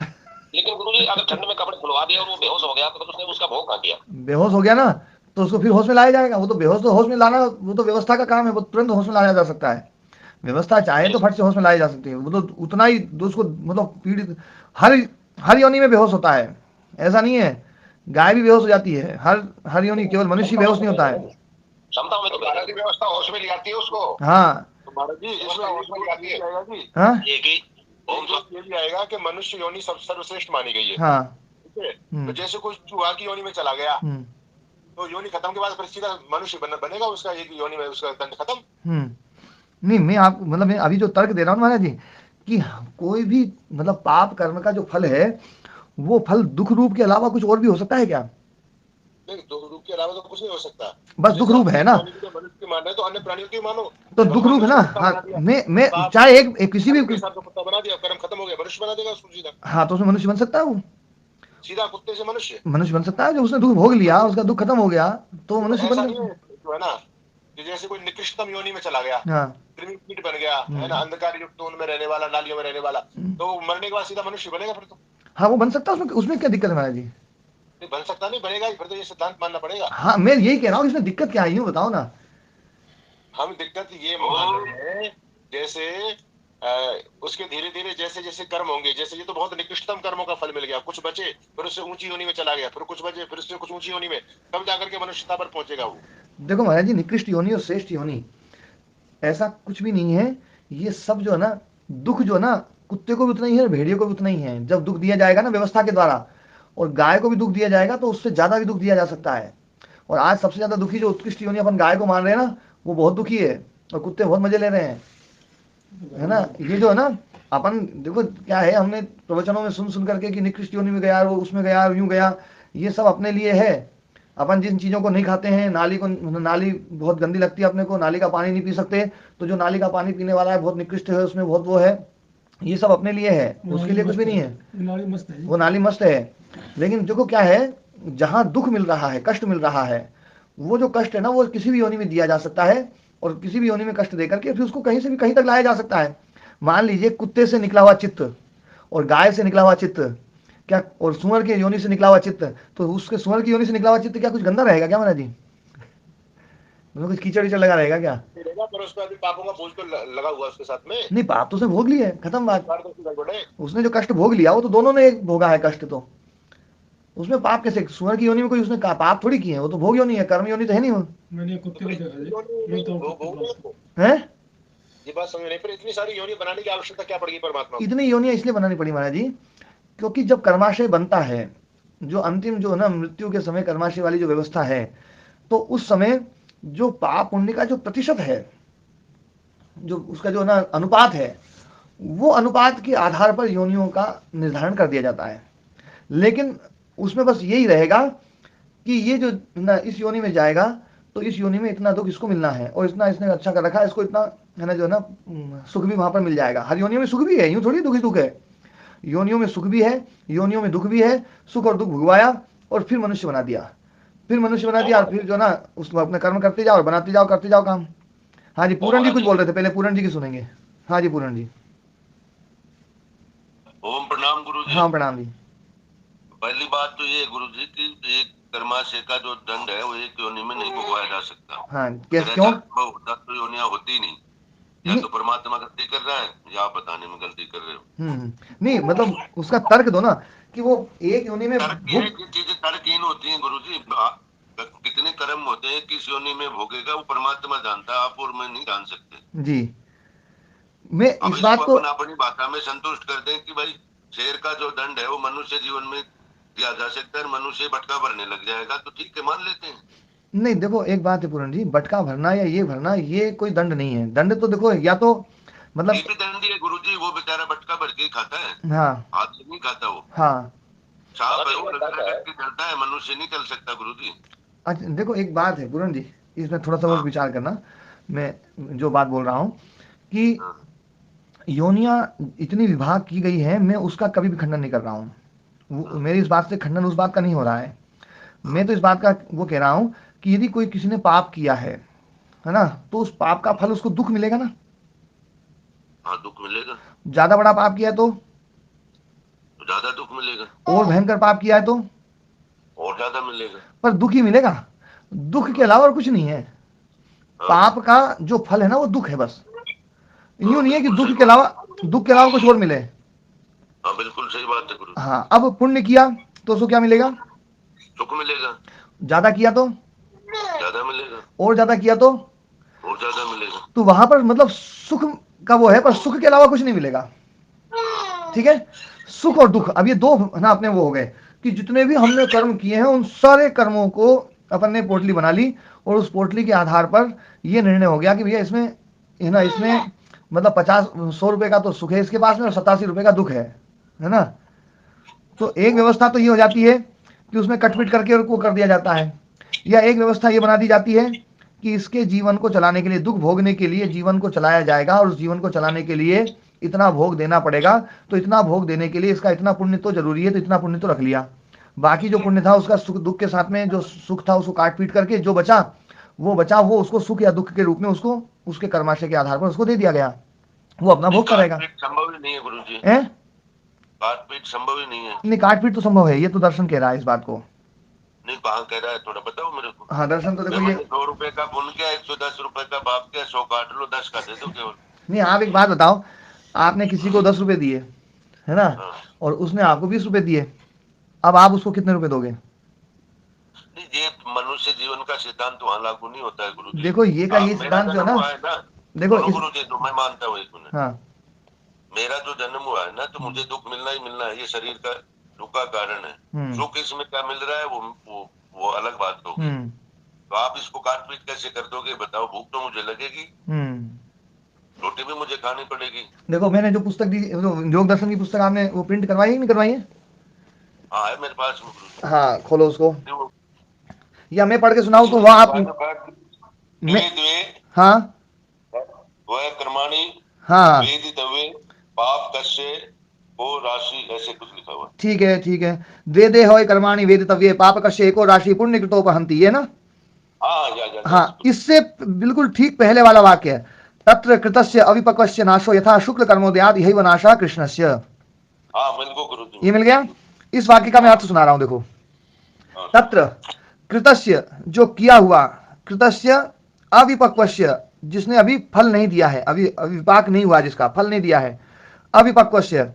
[SPEAKER 3] लेकिन गुरुजी अगर ठंड में कपड़े खुलवा दिया और वो बेहोश हो गया तो उसने उसका भोग कहाँ किया?
[SPEAKER 1] बेहोश हो गया ना, तो उसको फिर होश में लाया जाएगा। वो तो बेहोश तो होश में लाना, वो तो व्यवस्था का काम है, वो तुरंत होश में लाया जा सकता है। व्यवस्था चाहे तो फट से होश में लाई जा सकती है। वो तो उतना ही उसको मतलब पीड़ित हर हर योनि में बेहोश होता है, ऐसा नहीं है। गाय भी बेहोश हो जाती है, हर योनि, केवल मनुष्य बेहोश नहीं होता है।
[SPEAKER 3] क्षमता में तो
[SPEAKER 2] भारत की व्यवस्था होश में ले आती है उसको।
[SPEAKER 1] हाँ
[SPEAKER 2] भारत जी इसमें होश में ले आती है।
[SPEAKER 1] हाँ,
[SPEAKER 2] ये भी आएगा कि मनुष्य योनि सब सर्वश्रेष्ठ मानी गई है।
[SPEAKER 1] हाँ,
[SPEAKER 2] ठीक है, तो जैसे कोई चूहा की योनि में चला गया तो योनि खत्म के बाद फिर सीधा मनुष्य बनेगा, उसका एक योनि में उसका दंड खत्म।
[SPEAKER 1] नहीं, मैं आप मतलब मैं अभी जो तर्क दे रहा हूँ महाराज जी, कि कोई भी मतलब पाप कर्म का जो फल है, वो फल दुख रूप के अलावा कुछ और भी हो सकता है क्या?
[SPEAKER 2] नहीं, दुख रूप के अलावा तो कुछ नहीं हो सकता,
[SPEAKER 1] बस दुख रूप है ना।
[SPEAKER 2] मनुष्य की मान रहे तो अन्य प्राणियों की मानो,
[SPEAKER 1] तो दुख रूप है ना। हाँ, मैं चाहे एक किसी भी
[SPEAKER 2] कुत्ता बना दिया, कर्म खत्म हो गया, मनुष्य बना देगा उसको सीधा।
[SPEAKER 1] हाँ, तो उसमें मनुष्य बन सकता है, वो
[SPEAKER 2] सीधा कुत्ते से मनुष्य
[SPEAKER 1] बन सकता है। जब उसने दुख भोग लिया, उसका दुख खत्म हो गया, तो मनुष्य बन सकता है।
[SPEAKER 2] जो है ना, जैसे कोई निकृष्टतम योनि में चला गया, कृमि कीट बन गया है ना, अंधकार युक्त में रहने वाला, नालियों में रहने वाला, तो मरने के बाद सीधा मनुष्य बनेगा फिर तो।
[SPEAKER 1] हाँ, वो बन सकता है, उसमें क्या दिक्कत है महाराज जी?
[SPEAKER 2] बन सकता नहीं, बनेगा ही, फिर तो ये सिद्धांत मानना पड़ेगा।
[SPEAKER 1] हाँ, मैं यही कह रहा हूँ, इसमें दिक्कत क्या है यूँ बताओ ना।
[SPEAKER 2] हम दिक्कत ये मान रहे हैं, जैसे उसके धीरे धीरे जैसे जैसे कर्म होंगे, जैसे ये तो बहुत निकृष्टतम कर्मों का फल मिल गया, कुछ बचे, फिर उससे ऊंची योनि में चला गया, फिर कुछ बचे, फिर उससे कुछ ऊंची योनि में, तब जाकर के मनुष्यता पर पहुंचेगा वो।
[SPEAKER 1] देखो महाराज जी, निकृष्ट योनि और श्रेष्ठ योनि ऐसा कुछ भी नहीं है। ये सब जो है ना, दुख जो है ना, कुत्ते को भी उतना ही है, भेड़ियों को भी उतना ही है। जब दुख दिया जाएगा ना व्यवस्था के द्वारा, और गाय को भी दुख दिया जाएगा, तो उससे ज्यादा भी दुख दिया जा सकता है। और आज सबसे ज्यादा दुखी जो उत्कृष्ट योनि अपन गाय को मान रहे हैं ना, वो बहुत दुखी है, और कुत्ते बहुत मजे ले रहे हैं, है ना। ये जो है ना, अपन देखो क्या है, हमने प्रवचनों में सुन सुन करके कि निकृष्ट योनि में गया, वो उसमें गया, यूं गया, ये सब अपने लिए है। अपन जिन चीज़ों को नहीं खाते हैं, नाली बहुत गंदी लगती है अपने को, नाली का पानी नहीं पी सकते, तो जो नाली का पानी पीने वाला है बहुत निकृष्ट है, उसमें बहुत वो है, ये सब अपने लिए है, उसके लिए कुछ भी नहीं है, वो नाली मस्त है। लेकिन देखो क्या है, जहाँ दुख मिल रहा है, कष्ट मिल रहा है, वो जो कष्ट है ना, वो किसी भी योनि में दिया जा सकता है, और किसी भी योनि में कष्ट देकर के फिर उसको कहीं से भी कहीं तक लाया जा सकता है। मान लीजिए कुत्ते से निकला हुआ चित्त और गाय से निकला हुआ चित्त क्या, और सुअर के योनि से निकला हुआ चित्त, तो उसके सुअर की योनि से निकला हुआ चित्त क्या कुछ गंदा रहेगा क्या महाराज जी? मतलब कुछ कीचड़ कीचड़ लगा रहेगा क्या?
[SPEAKER 2] पर उसका भी पापों का बोझ तो लगा हुआ उसके साथ में।
[SPEAKER 1] नहीं, पाप तो उसने भोग लिया है, खत्म बात। उसने जो कष्ट भोग लिया वो तो दोनों ने एक भोगा है कष्ट, तो उसमें पाप कैसे? सुअर की योनि में कोई उसने पाप थोड़ी किए हैं, वो तो भोग योनि है, कर्म योनि तो है नहीं वो।
[SPEAKER 4] मैंने कुत्ते को देखा
[SPEAKER 1] है
[SPEAKER 2] ये बात समझ नहीं, पर इतनी सारी योनि बनाने की आवश्यकता क्या पड़ेगी परमात्मा को?
[SPEAKER 1] इतनी योनियां इसलिए बनानी पड़ी महाराज जी, क्योंकि जब कर्माशय बनता है, जो अंतिम जो ना मृत्यु के समय कर्माशय वाली जो व्यवस्था है, तो उस समय जो पाप पुण्य का जो प्रतिशत है, जो उसका जो ना अनुपात है, वो अनुपात के आधार पर योनियों का निर्धारण कर दिया जाता है। लेकिन उसमें बस यही रहेगा कि ये जो ना इस योनि में जाएगा तो इस योनि में इतना दुख इसको मिलना है, और इतना इसने अच्छा कर रखा है, इसको इतना है ना जो ना सुख भी वहां पर मिल जाएगा। हर योनियों में सुख भी है, यूं थोड़ी दुख ही दुख है, योनियों में सुख भी है, योनियों में दुख भी है, सुख और दुख भुगवाया और फिर मनुष्य बना दिया, और फिर जो ना उसको अपने कर्म करते जाओ और बनाते जाओ, करते जाओ काम। हाँ जी, पूरन जी कुछ बोल रहे थे, पहले पूरन जी की सुनेंगे। हाँ जी पूरन जी।
[SPEAKER 5] ओम प्रणाम गुरु जी।
[SPEAKER 1] हाँ प्रणाम जी।
[SPEAKER 5] पहली बात तो ये गुरु जी की एक कर्माशय का जो दंड है वो एक योनि में नहीं भुगवाया जा सकता।
[SPEAKER 1] हाँ क्यों?
[SPEAKER 5] होता तो योनियां होती नहीं, या तो परमात्मा गलती कर रहा है या आप बताने में गलती कर रहे हो।
[SPEAKER 1] नहीं मतलब उसका तर्क दो ना कि वो एक योनि में
[SPEAKER 5] चीजें तर्कहीन होती हैं गुरु जी। कितने कर्म होते हैं, किस योनि में भोगेगा वो परमात्मा जानता है, आप और मैं नहीं जान सकते
[SPEAKER 1] जी। मैं इस बात को
[SPEAKER 5] अपनी भाषा में संतुष्ट कर दें कि भाई शेर का जो दंड है वो मनुष्य जीवन में दिया जा सकता है, मनुष्य भटका भरने लग जाएगा तो ठीक है, मान लेते हैं।
[SPEAKER 1] नहीं देखो एक बात है पूरन जी, भटका भरना या ये भरना ये कोई दंड नहीं है। दंड तो देखो या तो मतलब
[SPEAKER 5] ये भी दंड है गुरु जी, वो बेचारा भटका भर के खाता है,
[SPEAKER 1] हाँ
[SPEAKER 5] हाथ से नहीं खाता वो।
[SPEAKER 1] हाँ
[SPEAKER 5] साहब है वो चलता है, मनुष्य नहीं चल सकता गुरु जी।
[SPEAKER 1] अच्छा देखो एक बात है पूरन जी, इसमें थोड़ा सा और विचार करना। मैं जो बात बोल रहा हूँ कि योनियां इतनी विभाग की गई है, मैं उसका कभी भी खंडन नहीं कर रहा हूँ, मेरी इस बात से खंडन उस बात का नहीं हो रहा है। मैं तो इस बात का वो कह रहा हूँ कि यदि कोई किसी ने पाप किया है ना, तो उस पाप का फल उसको दुख मिलेगा ना।
[SPEAKER 5] हाँ दुख मिलेगा।
[SPEAKER 1] ज्यादा बड़ा पाप किया है तो
[SPEAKER 5] ज्यादा दुख मिलेगा,
[SPEAKER 1] और भयंकर पाप किया है तो
[SPEAKER 5] और ज्यादा मिलेगा,
[SPEAKER 1] पर दुख ही मिलेगा। दुख के अलावा और कुछ नहीं है। पाप का जो फल है ना वो दुख है बस, यूं नहीं है कि दुख के अलावा कुछ और मिले।
[SPEAKER 5] हाँ बिल्कुल सही बात है गुरु।
[SPEAKER 1] हाँ अब पुण्य किया तो उसको क्या मिलेगा?
[SPEAKER 5] सुख मिलेगा।
[SPEAKER 1] ज्यादा किया तो
[SPEAKER 5] ज्यादा मिलेगा,
[SPEAKER 1] और ज्यादा किया तो
[SPEAKER 5] और ज्यादा मिलेगा।
[SPEAKER 1] तो वहां पर मतलब सुख का वो है, पर सुख के अलावा कुछ नहीं मिलेगा। ठीक है, सुख और दुख, अब ये दो ना अपने वो हो गए कि जितने भी हमने कर्म किए हैं उन सारे कर्मों को अपन ने पोटली बना ली, और उस पोटली के आधार पर ये निर्णय हो गया कि भैया इसमें है ना, इसमें मतलब 100 रुपए का तो सुख है इसके पास में, और 87 रुपए का दुख है ना। तो एक व्यवस्था तो ये हो जाती है कि उसमें कटपिट करके वो कर दिया जाता है, या एक व्यवस्था ये बना दी जाती है कि इसके जीवन को चलाने के लिए, दुख भोगने के लिए जीवन को चलाया जाएगा, और उस जीवन को चलाने के लिए इतना भोग देना पड़ेगा, तो इतना भोग देने के लिए इसका इतना पुण्य तो जरूरी है, तो इतना पुण्य तो रख लिया। बाकी जो पुण्य था उसका सुख दुख के साथ में जो सुख था उसको काट पीट करके जो बचा वो उसको सुख या दुख के रूप में उसको उसके कर्माशय के आधार पर उसको दे दिया गया, वो अपना भोग करेगा।
[SPEAKER 5] संभव ही नहीं है गुरु जी, काटपीट संभव ही नहीं है।
[SPEAKER 1] नहीं काटपीट तो संभव है, ये तो दर्शन कह रहा है इस बात को।
[SPEAKER 5] नहीं कहाँ कह रहा है, थोड़ा बताओ मेरे को।
[SPEAKER 1] हाँ दर्शन तो देखो, ये
[SPEAKER 5] 100 रुपए का पुण्य क्या, 110 रुपए का पाप क्या, 100 काट लो 10 का दे दो केवल।
[SPEAKER 1] नहीं आप एक बात बताओ, आपने किसी को 10 रुपए दिए है ना, और उसने आपको 20 रुपए दिए, अब आप उसको कितने रुपए दोगे?
[SPEAKER 5] नहीं ये मनुष्य जीवन का सिद्धांत वहाँ लागू नहीं होता है गुरु जी।
[SPEAKER 1] देखो ये का ये सिद्धांत जो है ना, देखो
[SPEAKER 5] गुरु जी तो मैं मानता हूँ एक मिनट,
[SPEAKER 1] हाँ
[SPEAKER 5] मेरा जो जन्म हुआ है ना तो मुझे दुख मिलना ही मिलना है, ये शरीर का दुख का कारण है। सुख इसमें क्या मिल रहा है वो अलग बात होगी। तो आप इसको काट पीट कैसे कर दोगे बताओ? भूख तो मुझे लगेगी, रोटी भी मुझे खानी पड़ेगी।
[SPEAKER 1] देखो मैंने जो पुस्तक दी, योग दर्शन की पुस्तक आपने वो प्रिंट करवाई है नहीं करवाई है?
[SPEAKER 5] हाँ है मेरे पास।
[SPEAKER 1] हाँ खोलो उसको, या मैं पढ़ के सुनाऊं तो वहाँ आप
[SPEAKER 5] मैं
[SPEAKER 1] हाँ
[SPEAKER 5] वह कर्माणी
[SPEAKER 1] हाँ
[SPEAKER 5] वेदितव्ये पाप कस्य को राशि, ऐसे कुछ लिखा हुआ।
[SPEAKER 1] ठीक है ठीक है। वेदे होय कर्माणि वेदितव्ये पाप कस्य एको राशि पुण्य कृतोपहन्ति, ये ना? हाँ, इससे बिल्कुल ठीक पहले वाला वाक्य है, तत्र कृतस्य अविपक्वस्य नाशो यथा शुक्ल कर्मोदयात् यही नाशः कृष्णस्य। ये मिल गया? इस वाक्य का मैं अर्थ सुना रहा हूं, देखो। तत्र कृतस्य, जो किया हुआ, कृतस्य अविपक्वस्य, जिसने अभी फल नहीं दिया है, अभी विपाक नहीं हुआ, जिसका फल नहीं दिया है, अविपक्वस्य,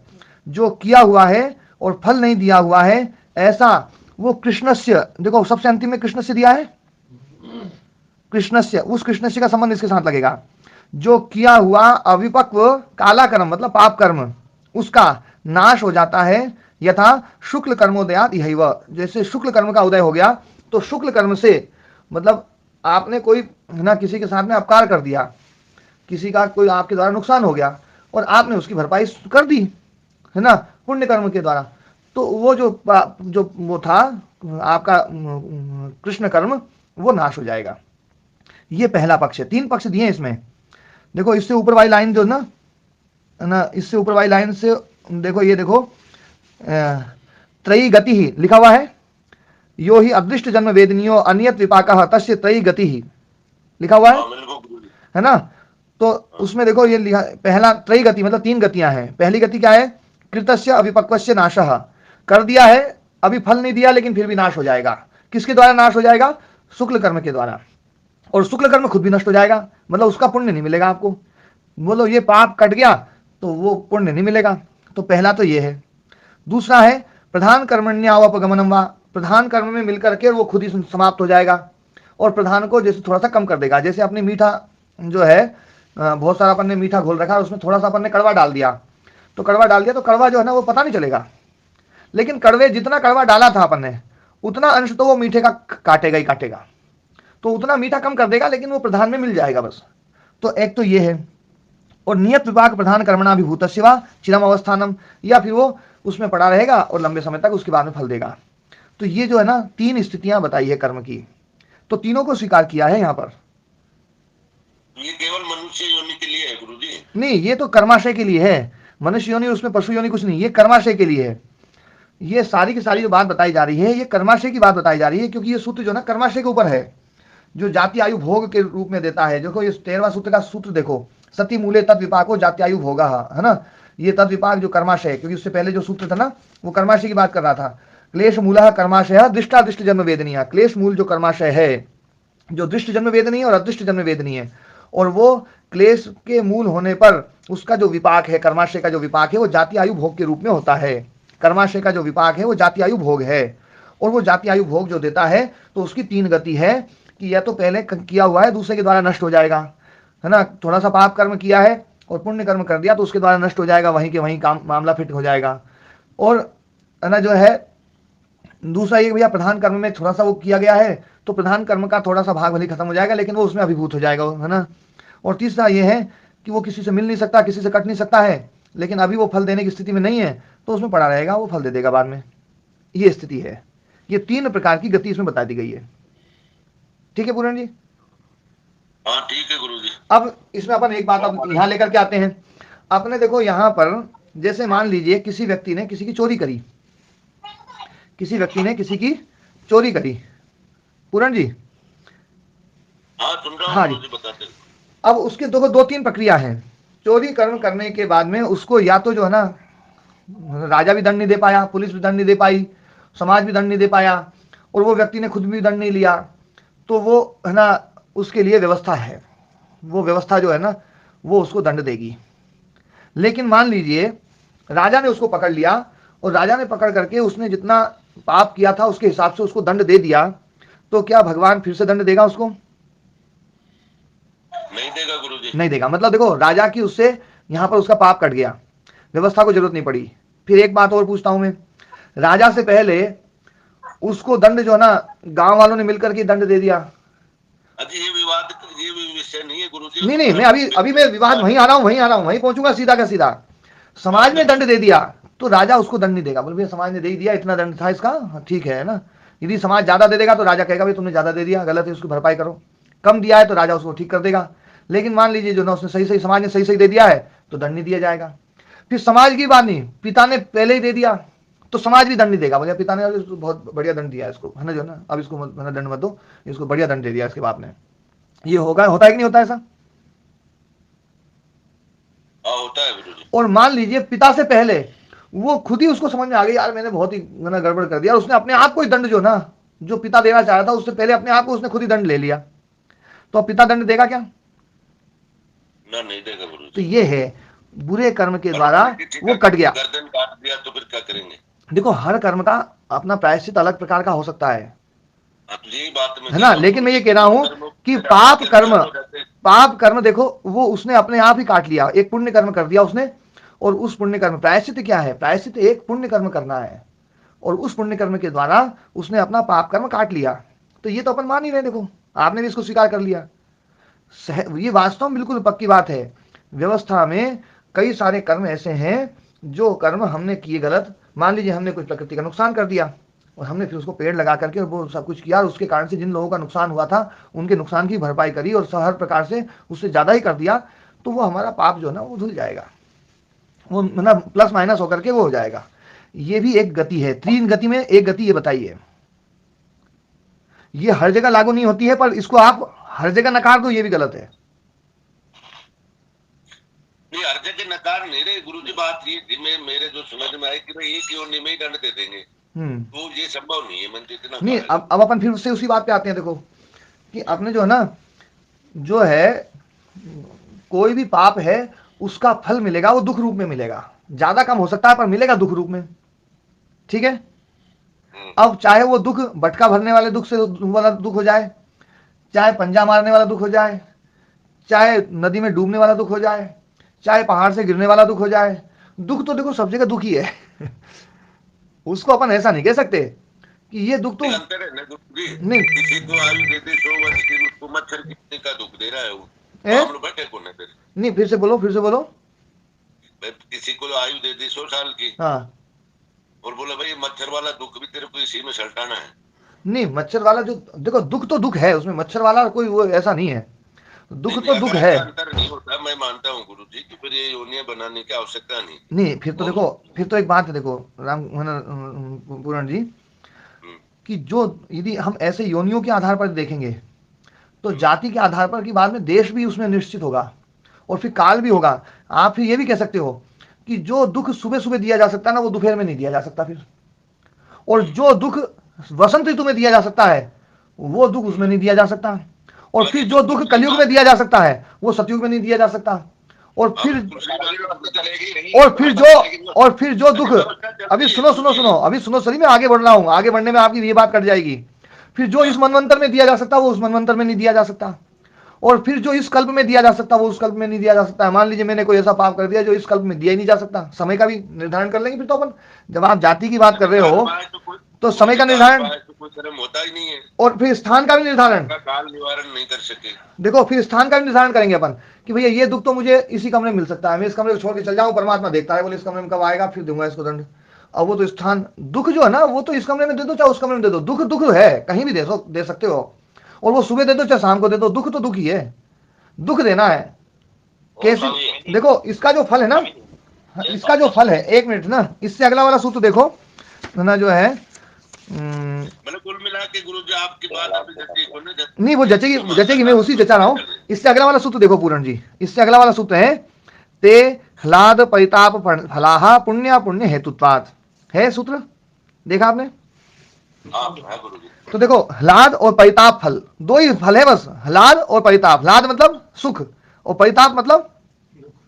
[SPEAKER 1] जो किया हुआ है और फल नहीं दिया हुआ है, ऐसा वो कृष्णस्य, देखो सबसे अंतिम में कृष्णस्य दिया है, कृष्णस्य, उस कृष्णस्य का संबंध इसके साथ लगेगा। जो किया हुआ अविपक्व काला कर्म मतलब पाप कर्म, उसका नाश हो जाता है यथा शुक्ल कर्मोदयात् यही, जैसे शुक्ल कर्म का उदय हो गया, तो शुक्ल कर्म से मतलब आपने कोई ना किसी के साथ में अपकार कर दिया, किसी का कोई आपके द्वारा नुकसान हो गया और आपने उसकी भरपाई कर दी, है ना, पुण्य कर्म के द्वारा, तो वो जो वो था आपका कृष्ण कर्म, वो नाश हो जाएगा। ये पहला पक्ष है। 3 पक्ष दिए इसमें। देखो इससे ऊपर वाली लाइन जो ना, इससे ऊपर वाली लाइन से देखो, ये देखो त्रयी गति ही लिखा हुआ है, यो ही अदृष्ट जन्म वेदनीयो अनियत विपाकः तस्य त्रयी गति ही लिखा हुआ है ना? तो उसमें देखो ये लिखा, पहला त्रयी गति मतलब 3 गतियां हैं। पहली गति क्या है? कृतस्य अविपक्वस्य नाशः, कर दिया है, अभी फल नहीं दिया लेकिन फिर भी नाश हो जाएगा। किसके द्वारा नाश हो जाएगा? शुक्ल कर्म के द्वारा। और शुक्ल कर्म खुद भी नष्ट हो जाएगा, मतलब उसका पुण्य नहीं मिलेगा आपको। बोलो ये पाप कट गया तो वो पुण्य नहीं मिलेगा। तो पहला तो ये है। दूसरा है प्रधान कर्मण्यावपगमनम वा, प्रधान कर्म में मिलकर के वो खुद ही समाप्त हो जाएगा और प्रधान को जैसे थोड़ा सा कम कर देगा। जैसे अपने मीठा जो है, बहुत सारा अपन ने मीठा घोल रखा, उसमें थोड़ा सा अपन ने कड़वा डाल दिया, तो कड़वा डाल दिया तो कड़वा जो है ना वो पता नहीं चलेगा, लेकिन कड़वे जितना कड़वा डाला था अपन ने उतना अंश तो वो मीठे का काटेगा ही काटेगा, तो उतना मीठा कम कर देगा लेकिन वो प्रधान में मिल जाएगा बस। तो एक तो ये है। और नियत विपाक प्रधान कर्मणाभिभूतस्य वा चिरम अवस्थानम, या फिर वो उसमें पड़ा रहेगा और लंबे समय तक उसके बाद में फल देगा। तो ये जो है ना 3 स्थितियां बताई है कर्म की, तो तीनों को स्वीकार किया है यहाँ पर।
[SPEAKER 5] ये केवल मनुष्य योनि के लिए है गुरुजी? नहीं,
[SPEAKER 1] ये तो कर्माशय के लिए है। मनुष्य योनि, उसमें पशु योनि कुछ नहीं, ये कर्माशय के लिए है। ये सारी की सारी जो बात बताई जा रही है ये कर्माशय की बात बताई जा रही है, क्योंकि ये सूत्र जो ना कर्माशय के ऊपर है, जो जाति आयु भोग के रूप में देता है। देखो ये 13वां सूत्र का सूत्र देखो, सती मूले तद विपाको जाति आयु भोगा, है ना? ये तद विपाक जो कर्माशय है, क्योंकि उससे पहले जो सूत्र था ना वो कर्माशय की बात कर रहा था। क्लेश मूलः कर्माशय दृष्टादृष्ट जन्म वेदनीय, क्लेश मूल जो कर्माशय है, जो दृष्ट जन्म वेदनीय और अदृष्ट जन्म वेदनीय, और वो क्लेश के मूल होने पर उसका जो विपाक है, कर्माशय का जो विपाक है वो जाति आयु भोग के रूप में होता है। कर्माशय का जो विपाक है वो जाति आयु भोग है, और वो जाति आयु भोग जो देता है तो उसकी 3 गति है कि या तो पहले किया हुआ है दूसरे के द्वारा नष्ट हो जाएगा, है ना? थोड़ा सा पाप कर्म किया है और पुण्य कर्म कर दिया तो उसके द्वारा नष्ट हो जाएगा, वहीं के वहीं काम मामला फिट हो जाएगा। और है ना जो है दूसरा ये भैया प्रधान कर्म में थोड़ा सा वो किया गया है तो प्रधान कर्म का थोड़ा सा भाग भले खत्म हो जाएगा लेकिन वो उसमें अभिभूत हो जाएगा, है ना? और तीसरा ये है कि वो किसी से मिल नहीं सकता, किसी से कट नहीं सकता है, लेकिन अभी वो फल देने की स्थिति में नहीं है तो उसमें पड़ा रहेगा, वो फल दे देगा बाद में। ये स्थिति है। ये 3 प्रकार की गति इसमें बता दी गई है। ठीक है पूरण जी?
[SPEAKER 5] हाँ ठीक है गुरुजी।
[SPEAKER 1] अब इसमें अपन एक बात अब यहाँ लेकर के आते हैं। आपने देखो यहाँ पर जैसे मान लीजिए किसी व्यक्ति ने किसी की चोरी करी, किसी व्यक्ति ने किसी की चोरी करी, पूरण जी?
[SPEAKER 5] हाँ सुन रहा हूँ।
[SPEAKER 1] हाँ जी,
[SPEAKER 5] बताते।
[SPEAKER 1] अब उसके 2-3 प्रक्रिया है। चोरी कर्म करने के बाद में उसको या तो जो है ना राजा भी दंड नहीं दे पाया, पुलिस भी दंड नहीं दे पाई, समाज भी दंड नहीं दे पाया, और वो व्यक्ति ने खुद भी दंड नहीं लिया, तो वो है ना उसके लिए व्यवस्था है, वो व्यवस्था जो है ना वो उसको दंड देगी। लेकिन मान लीजिए राजा ने उसको पकड़ लिया और राजा ने पकड़ करके उसने जितना पाप किया था उसके हिसाब से उसको दंड दे दिया, तो क्या भगवान फिर से दंड देगा उसको?
[SPEAKER 5] नहीं देगा गुरुजी।
[SPEAKER 1] नहीं देगा। मतलब देखो राजा की उससे यहां पर उसका पाप कट गया, व्यवस्था को जरूरत नहीं पड़ी। फिर एक बात और पूछता हूं मैं, राजा से पहले उसको दंड जो है ना गांव वालों ने मिलकर के दंड दे दिया,
[SPEAKER 5] ये विवाद, ये विषय नहीं है गुरुजी।
[SPEAKER 1] नहीं, मैं अभी मैं विवाद वहीं आ रहा हूँ, वहीं पहुंचूंगा सीधा का सीधा। समाज ने दंड दे दिया तो राजा उसको दंड नहीं देगा, बोले भैया समाज ने दे दिया, इतना दंड था इसका, ठीक है ना। यदि समाज ज्यादा दे देगा तो राजा कहेगा भाई तुमने ज्यादा दे दिया, गलत है, उसकी भरपाई करो। कम दिया है तो राजा उसको ठीक कर देगा। लेकिन मान लीजिए जो ना उसने सही समाज ने सही दे दिया है तो दंड नहीं दिया जाएगा। फिर समाज की बात नहीं, पिता ने पहले ही दे दिया तो समाज भी दंड नहीं देगा, बोले पिता ने बहुत बढ़िया दंड दिया इसको, है ना, जो ना अब इसको दंड मत दो, इसको बढ़िया दंड दे दिया इसके बाप ने। ये होता है कि नहीं होता ऐसा?
[SPEAKER 5] होता है गुरुजी।
[SPEAKER 1] और मान लीजिए पिता से पहले वो खुद ही उसको समझ में आ गई यार मैंने बहुत ही गड़बड़ कर दिया, उसने अपने आप को ही दंड जो ना जो पिता देना चाह रहा था उससे पहले अपने आप को उसने खुद ही दंड ले लिया, तो अब पिता दंड देगा क्या?
[SPEAKER 5] ना, नहीं देगा गुरुजी।
[SPEAKER 1] तो ये है बुरे कर्म के द्वारा वो कट गया,
[SPEAKER 5] गर्दन काट दिया तो फिर क्या करेंगे?
[SPEAKER 1] देखो हर कर्म का अपना प्रायश्चित अलग प्रकार का हो सकता है,
[SPEAKER 5] तो यही बात
[SPEAKER 1] है ना। लेकिन मैं ये कह रहा हूं कि पाप कर्म देखो वो उसने अपने आप ही काट लिया, एक पुण्य कर्म कर दिया उसने, और उस पुण्य कर्म, प्रायश्चित क्या है? प्रायश्चित एक पुण्य कर्म करना है, और उस पुण्य कर्म के द्वारा उसने अपना पाप कर्म काट लिया। तो ये तो अपन मान ही रहे, देखो आपने भी इसको स्वीकार कर लिया, ये वास्तव में बिल्कुल पक्की बात है। व्यवस्था में कई सारे कर्म ऐसे हैं जो कर्म हमने किए गलत, मान लीजिए हमने कुछ प्रकृति का नुकसान कर दिया और हमने फिर उसको पेड़ लगा करके वो सब कुछ किया, और उसके कारण से जिन लोगों का नुकसान हुआ था उनके नुकसान की भरपाई करी और हर प्रकार से उससे ज्यादा ही कर दिया, तो वो हमारा पाप जो है ना वो धुल जाएगा, वो मतलब प्लस माइनस होकर के वो हो जाएगा। ये भी एक गति है, 3 गति में एक गति ये बताइए। ये हर जगह लागू नहीं होती है, पर इसको आप हर जगह नकार दो, ये भी गलत है।
[SPEAKER 5] नहीं, हर जगह नकार नहीं रहे गुरुजी। बात ये मेरे जो समझ में आई कि भाई एक योनि में ही दंड दे देंगे, तो ये संभव नहीं है। मन इतना
[SPEAKER 1] नहीं, अब अपन फिर से उसी बात पे आते हैं। देखो कि आपने जो है ना, जो है कोई भी पाप है उसका फल मिलेगा, वो दुख रूप में मिलेगा, ज्यादा कम हो सकता है पर मिलेगा दुख रूप में, ठीक है। अब चाहे वो दुख बटका भरने वाले दुख से वाला दुख हो जाए, चाहे पंजा मारने वाला दुख हो जाए, चाहे नदी में डूबने वाला दुख हो जाए, चाहे पहाड़ से गिरने वाला दुख हो जाए, दुख तो देखो सब जगह दुख ही है उसको अपन ऐसा नहीं कह सकते कि ये दुख तो
[SPEAKER 5] नहीं, किसी को आयु दे दे 100 वर्ष की, उसको मच्छर कितने का दुख दे रहा है वो, हम लोग बैठे को नहीं।
[SPEAKER 1] फिर से बोलो
[SPEAKER 5] किसी को आयु दे दी 100 साल की, हाँ, और बोला भाई मच्छर वाला दुख भी तेरे को इसी में सल्टाना है।
[SPEAKER 1] नहीं, मच्छर वाला जो देखो दुख तो दुख है, उसमें मच्छर वाला कोई वो ऐसा नहीं है, दुख तो दुख है।
[SPEAKER 5] अंतर नहीं होता, मैं मानता हूँ गुरुजी कि फिर ये योनियां बनाने की आवश्यकता नहीं।
[SPEAKER 1] फिर तो देखो, फिर तो एक बात है, देखो राम पूरण जी, कि जो यदि हम ऐसे योनियों के आधार पर देखेंगे तो जाति के आधार पर की बाद में देश भी उसमें निश्चित होगा और फिर काल भी होगा। आप फिर ये भी कह सकते हो कि जो दुख सुबह सुबह दिया जा सकता है ना, वो दोपहर में नहीं दिया जा सकता फिर, और जो दुख वसंत ऋतु में दिया जा सकता है वो दुख उसमें नहीं दिया जा सकता, और फिर जो दुख कलयुग में दिया जा सकता है वो सतयुग में नहीं दिया जा सकता, और फिर जो दुख, अभी सुनो सही, मैं आगे बढ़ रहा हूं, आगे बढ़ने में आपकी ये बात कट जाएगी। फिर जो इस मनवंतर में दिया जा सकता वो उस मनवंतर में नहीं दिया जा सकता, और फिर जो इस कल्प में दिया जा सकता वो उस कल्प में नहीं दिया जा सकता। मान लीजिए मैंने कोई ऐसा पाप कर दिया जो इस कल्प में दिया ही नहीं जा सकता, समय का भी निर्धारण कर लेंगे फिर तो अपन। जब आप जाति की बात कर रहे हो तो समय का निर्धारण
[SPEAKER 5] होता ही नहीं है,
[SPEAKER 1] और फिर स्थान का भी निर्धारण,
[SPEAKER 5] काल निवारण नहीं कर सके।
[SPEAKER 1] देखो फिर स्थान का भी निर्धारण करेंगे अपन कि भैया ये दुख तो मुझे इसी कमरे में मिल सकता है, मैं इस कमरे को छोड़ के चल जाऊं, परमात्मा देखता है, बोले इस कमरे में कब आएगा, फिर दूंगा इसको दंड। अब वो तो स्थान दुख जो है ना, वो तो इस कमरे में दे दो चाहे उस कमरे में दे दो, दुख दुख है, कहीं भी दे सकते हो, और वो सुबह दे दो चाहे शाम को दे दो, दुख तो दुख ही है, दुख देना है। कैसे? देखो इसका जो फल है ना, इसका जो फल है, एक मिनट ना, इससे अगला वाला सूत्र देखो ना, जो है
[SPEAKER 5] कुल मिला के गुरुजी आपकी बात
[SPEAKER 1] नहीं, वो जचेगी, मैं उसी जचा रहा हूं। इससे अगला वाला सूत्र देखो पूरण जी, इससे अगला वाला सूत्र है ते ह्लाद परिताप फलाहा पुण्य पुण्य हेतुत्वात्, है सूत्र, देखा आपने? तो देखो ह्लाद और परिताप फल, दो ही फल है बस, ह्लाद और परिताप। ह्लाद मतलब सुख और परिताप मतलब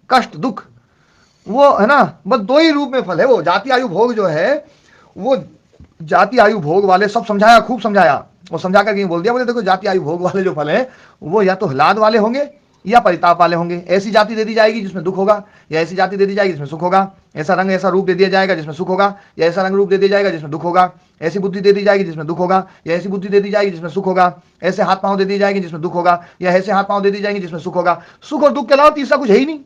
[SPEAKER 1] कष्ट दुख, वो है ना, बस दो ही रूप में फल है। वो जाति आयु भोग जो है, वो जाति आयु भोग वाले सब समझाया, खूब समझाया, वो समझा करके बोल दिया, बोले देखो जाति आयु भोग वाले जो फल है वो या तो ह्लाद वाले होंगे या परिताप वाले होंगे। ऐसी जाति दे दी जाएगी जिसमें दुख होगा, या ऐसी जाति दे दी जाएगी जिसमें सुख होगा। ऐसा रंग ऐसा रूप दे दिया जाएगा जिसमें सुख होगा, या ऐसा रंग रूप दे दिया जाएगा जिसमें दुख होगा। ऐसी बुद्धि दे दी जाएगी जिसमें दुख होगा, या ऐसी बुद्धि दे दी जाएगी जिसमें सुख होगा। ऐसे हाथ पांव दे दी जाएगी जिसमें दुख होगा, या ऐसे हाथ पांव दे दी जाएंगे जिसमें सुख होगा। सुख और दुख के अलावा तीसरा कुछ है ही नहीं,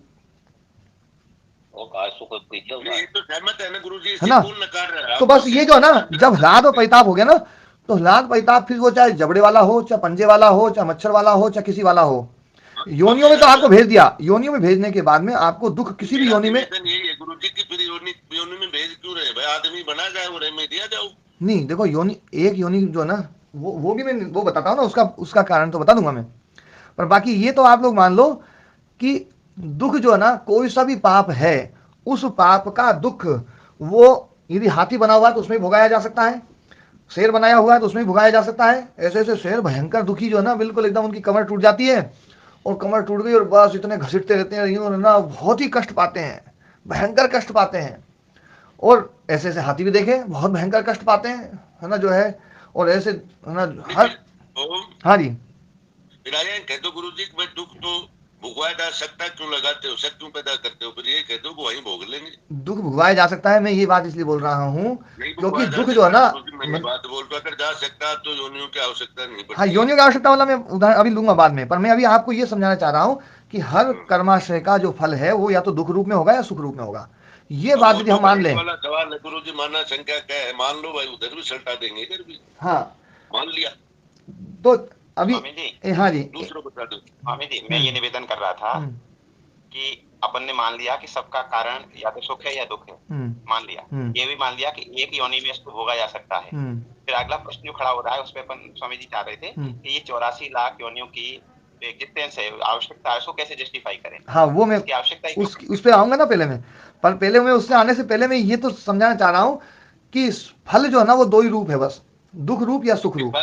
[SPEAKER 1] है ना। तो बस ये जो है ना, जब ह्लाद और परिताप हो गया ना, तो ह्लाद परिताप फिर वो चाहे जबड़े वाला हो, चाहे पंजे वाला हो, चाहे मच्छर वाला हो, चाहे किसी वाला हो, योनियों में तो आपको भेज दिया। योनियों में भेजने के बाद में आपको दुख किसी भी योनि में
[SPEAKER 5] गुरु जी की फिर योनि में भेज क्यों रहे भाई? आदमी बना जाए और मैं दिया जाऊं?
[SPEAKER 1] नहीं, देखो योनि, एक योनि जो है ना, वो भी मैं वो बताता हूँ ना, उसका कारण तो बता दूंगा मैं। पर बाकी ये तो आप लोग मान लो कि दुख जो है ना, कोई सा भी पाप है, उस पाप का दुख वो यदि हाथी बना हुआ है तो उसमें भुगाया जा सकता है, शेर बनाया हुआ है तो उसमें भुगाया जा सकता है। ऐसे ऐसे शेर भयंकर दुखी जो है ना, बिल्कुल एकदम उनकी कमर टूट जाती है, और कमर टूट गई और बस इतने घसीटते रहते हैं ना, बहुत ही कष्ट पाते हैं, भयंकर कष्ट पाते हैं। और ऐसे ऐसे हाथी भी देखे बहुत भयंकर कष्ट पाते हैं, है ना, जो है। और ऐसे है ना हर, हाँ जी,
[SPEAKER 5] कह दो गुरु जी दुख तो भुगवाया जा सकता है, क्यों लगाते हो, शक क्यों पैदा करते हो? फिर ये कह दो वो वहीं भोग लेंगे।
[SPEAKER 1] दुख भुगवाया जा सकता है, मैं ये बात इसलिए बोल रहा हूँ क्योंकि दुख जो है ना,
[SPEAKER 5] बात बोल रहा, अगर जा सकता तो योनियों की आवश्यकता नहीं पड़ती।
[SPEAKER 1] हाँ, योनियों की आवश्यकता वाला मैं उदाहरण अभी लूंगा बाद में, पर मैं अभी आपको ये समझाना चाह रहा हूँ कि हर कर्माशय का जो फल है वो या तो दुख रूप में होगा या सुख रूप में होगा। ये बात यदि हम मान लें,
[SPEAKER 5] सवाल है गुरु जी, माना शंका क्या है? मान लो भाई, उधर भी सल्टा देंगे, इधर भी
[SPEAKER 1] हाँ
[SPEAKER 5] मान लिया
[SPEAKER 1] तो अभी हाँ जी,
[SPEAKER 5] दूसरों बता दो।
[SPEAKER 6] स्वामी जी, मैं ये निवेदन कर रहा था कि अपन ने मान लिया कि सबका कारण या तो सुख है या दुख है, मान लिया। ये भी मान लिया कि एक योनि में इसको भोगा जा सकता है। फिर अगला प्रश्न जो खड़ा हो रहा है, उस पर अपन स्वामी जी चाह रहे थे कि ये 84 लाख योनियों की एग्जिस्टेंस है, आवश्यकता है, उसको कैसे जस्टिफाई करें।
[SPEAKER 1] हाँ, वो मैं
[SPEAKER 6] आवश्यकता
[SPEAKER 1] उस पे आऊंगा ना पहले में, पर पहले मैं उससे आने से पहले मैं ये तो समझाना चाह रहा हूँ कि फल जो है ना वो दो ही रूप है बस, दुख रूप या सुख रूप।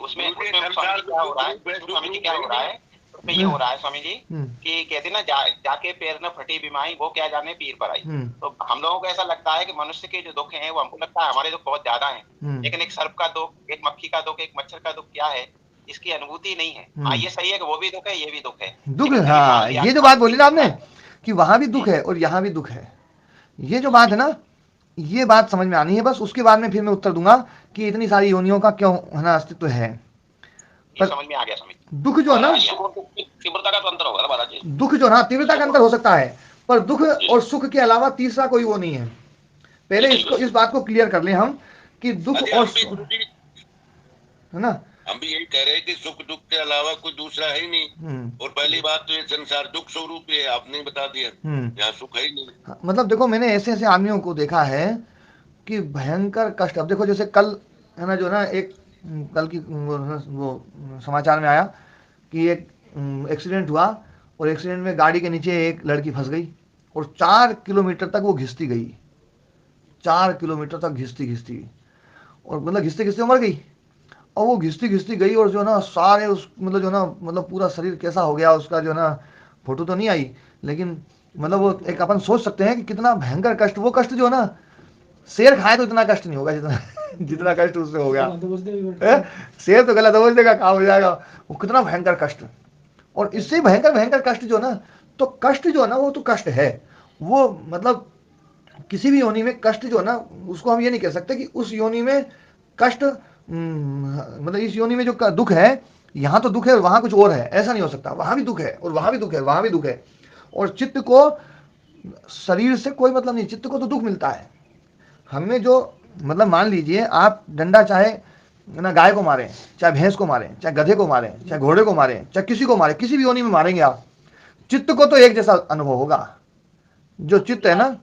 [SPEAKER 6] उसमें क्या हो रहा है स्वामी जी, क्या हो रहा है उसमें ये हो रहा है स्वामी जी कि कहते ना जाके पैर न फटी बीमारी, वो क्या जाने पीर पर आई। तो हम लोगों को ऐसा लगता है कि मनुष्य के जो दुख हैं वो हमको लगता है हमारे दुख बहुत ज्यादा हैं, लेकिन एक सर्प का दुख, एक मक्खी का दुख, एक मच्छर का दुख क्या है, इसकी अनुभूति नहीं है। हाँ, ये सही है कि वो भी दुख है, ये भी दुख है,
[SPEAKER 1] दुख। हाँ, ये जो बात बोली ना आपने कि वहां भी दुख है और यहाँ भी दुख है, ये जो बात है ना, ये बात समझ में आनी है। बस उसके बाद में फिर मैं उत्तर दूंगा कि इतनी सारी योनियों का क्यों है ना अस्तित्व है।
[SPEAKER 6] पर समझ में आ गया समझ।
[SPEAKER 1] दुख जो है ना,
[SPEAKER 3] तीव्रता का तो अंतर होगा महाराज जी।
[SPEAKER 1] दुख जो ना तीव्रता का अंतर हो सकता है, पर दुख और सुख के अलावा तीसरा कोई वो नहीं है। पहले इसको, इस बात को क्लियर कर ले हम कि दुख और है ना,
[SPEAKER 5] हम भी यही कह रहे हैं कि सुख दुख के अलावा कोई दूसरा है ही नहीं। और पहली बात तो ये संसार दुख स्वरूप है, आपने बता दिया, यहाँ सुख है ही नहीं।
[SPEAKER 1] मतलब देखो, मैंने ऐसे ऐसे आदमियों को देखा है कि भयंकर कष्ट। अब देखो जैसे कल है ना, जो ना एक कल की वो समाचार में आया कि एक एक्सीडेंट हुआ, और एक्सीडेंट में गाड़ी के नीचे एक लड़की फंस गई और 4 किलोमीटर तक वो घिसती गई, 4 किलोमीटर तक घिसती और मतलब घिसते घिसते मर गई। और वो घिसती गई और जो ना सारे उस मतलब जो ना मतलब पूरा शरीर कैसा हो गया उसका, जो ना फोटो तो नहीं आई, लेकिन मतलब वो एक अपन सोच सकते हैं कि कितना भयंकर कष्ट। वो कष्ट जो है ना, शेर खाए तो इतना कष्ट नहीं होगा जितना कष्ट उससे हो गया। शेर तो गला दबोच देगा, काम हो जाएगा। वो कितना भयंकर कष्ट, और इससे भयंकर कष्ट जो ना, तो कष्ट जो है ना वो तो कष्ट है। वो मतलब किसी भी योनि में कष्ट जो है ना, उसको हम ये नहीं कह सकते कि उस योनि में कष्ट, मतलब इस योनि में जो दुख है, यहाँ तो दुख है और वहां कुछ और है, ऐसा नहीं हो सकता। वहां भी दुख है और वहां भी दुख है, वहां भी दुख है। और चित्त को शरीर से कोई मतलब नहीं, चित्त को तो दुख मिलता है। हमें जो मतलब मान लीजिए आप डंडा चाहे ना गाय को मारें, चाहे भैंस को मारें, चाहे गधे को मारें, चाहे घोड़े को मारें, चाहे किसी को मारें, किसी भी योनि में मारेंगे आप, चित्त को तो एक जैसा अनुभव होगा। जो चित्त है ना,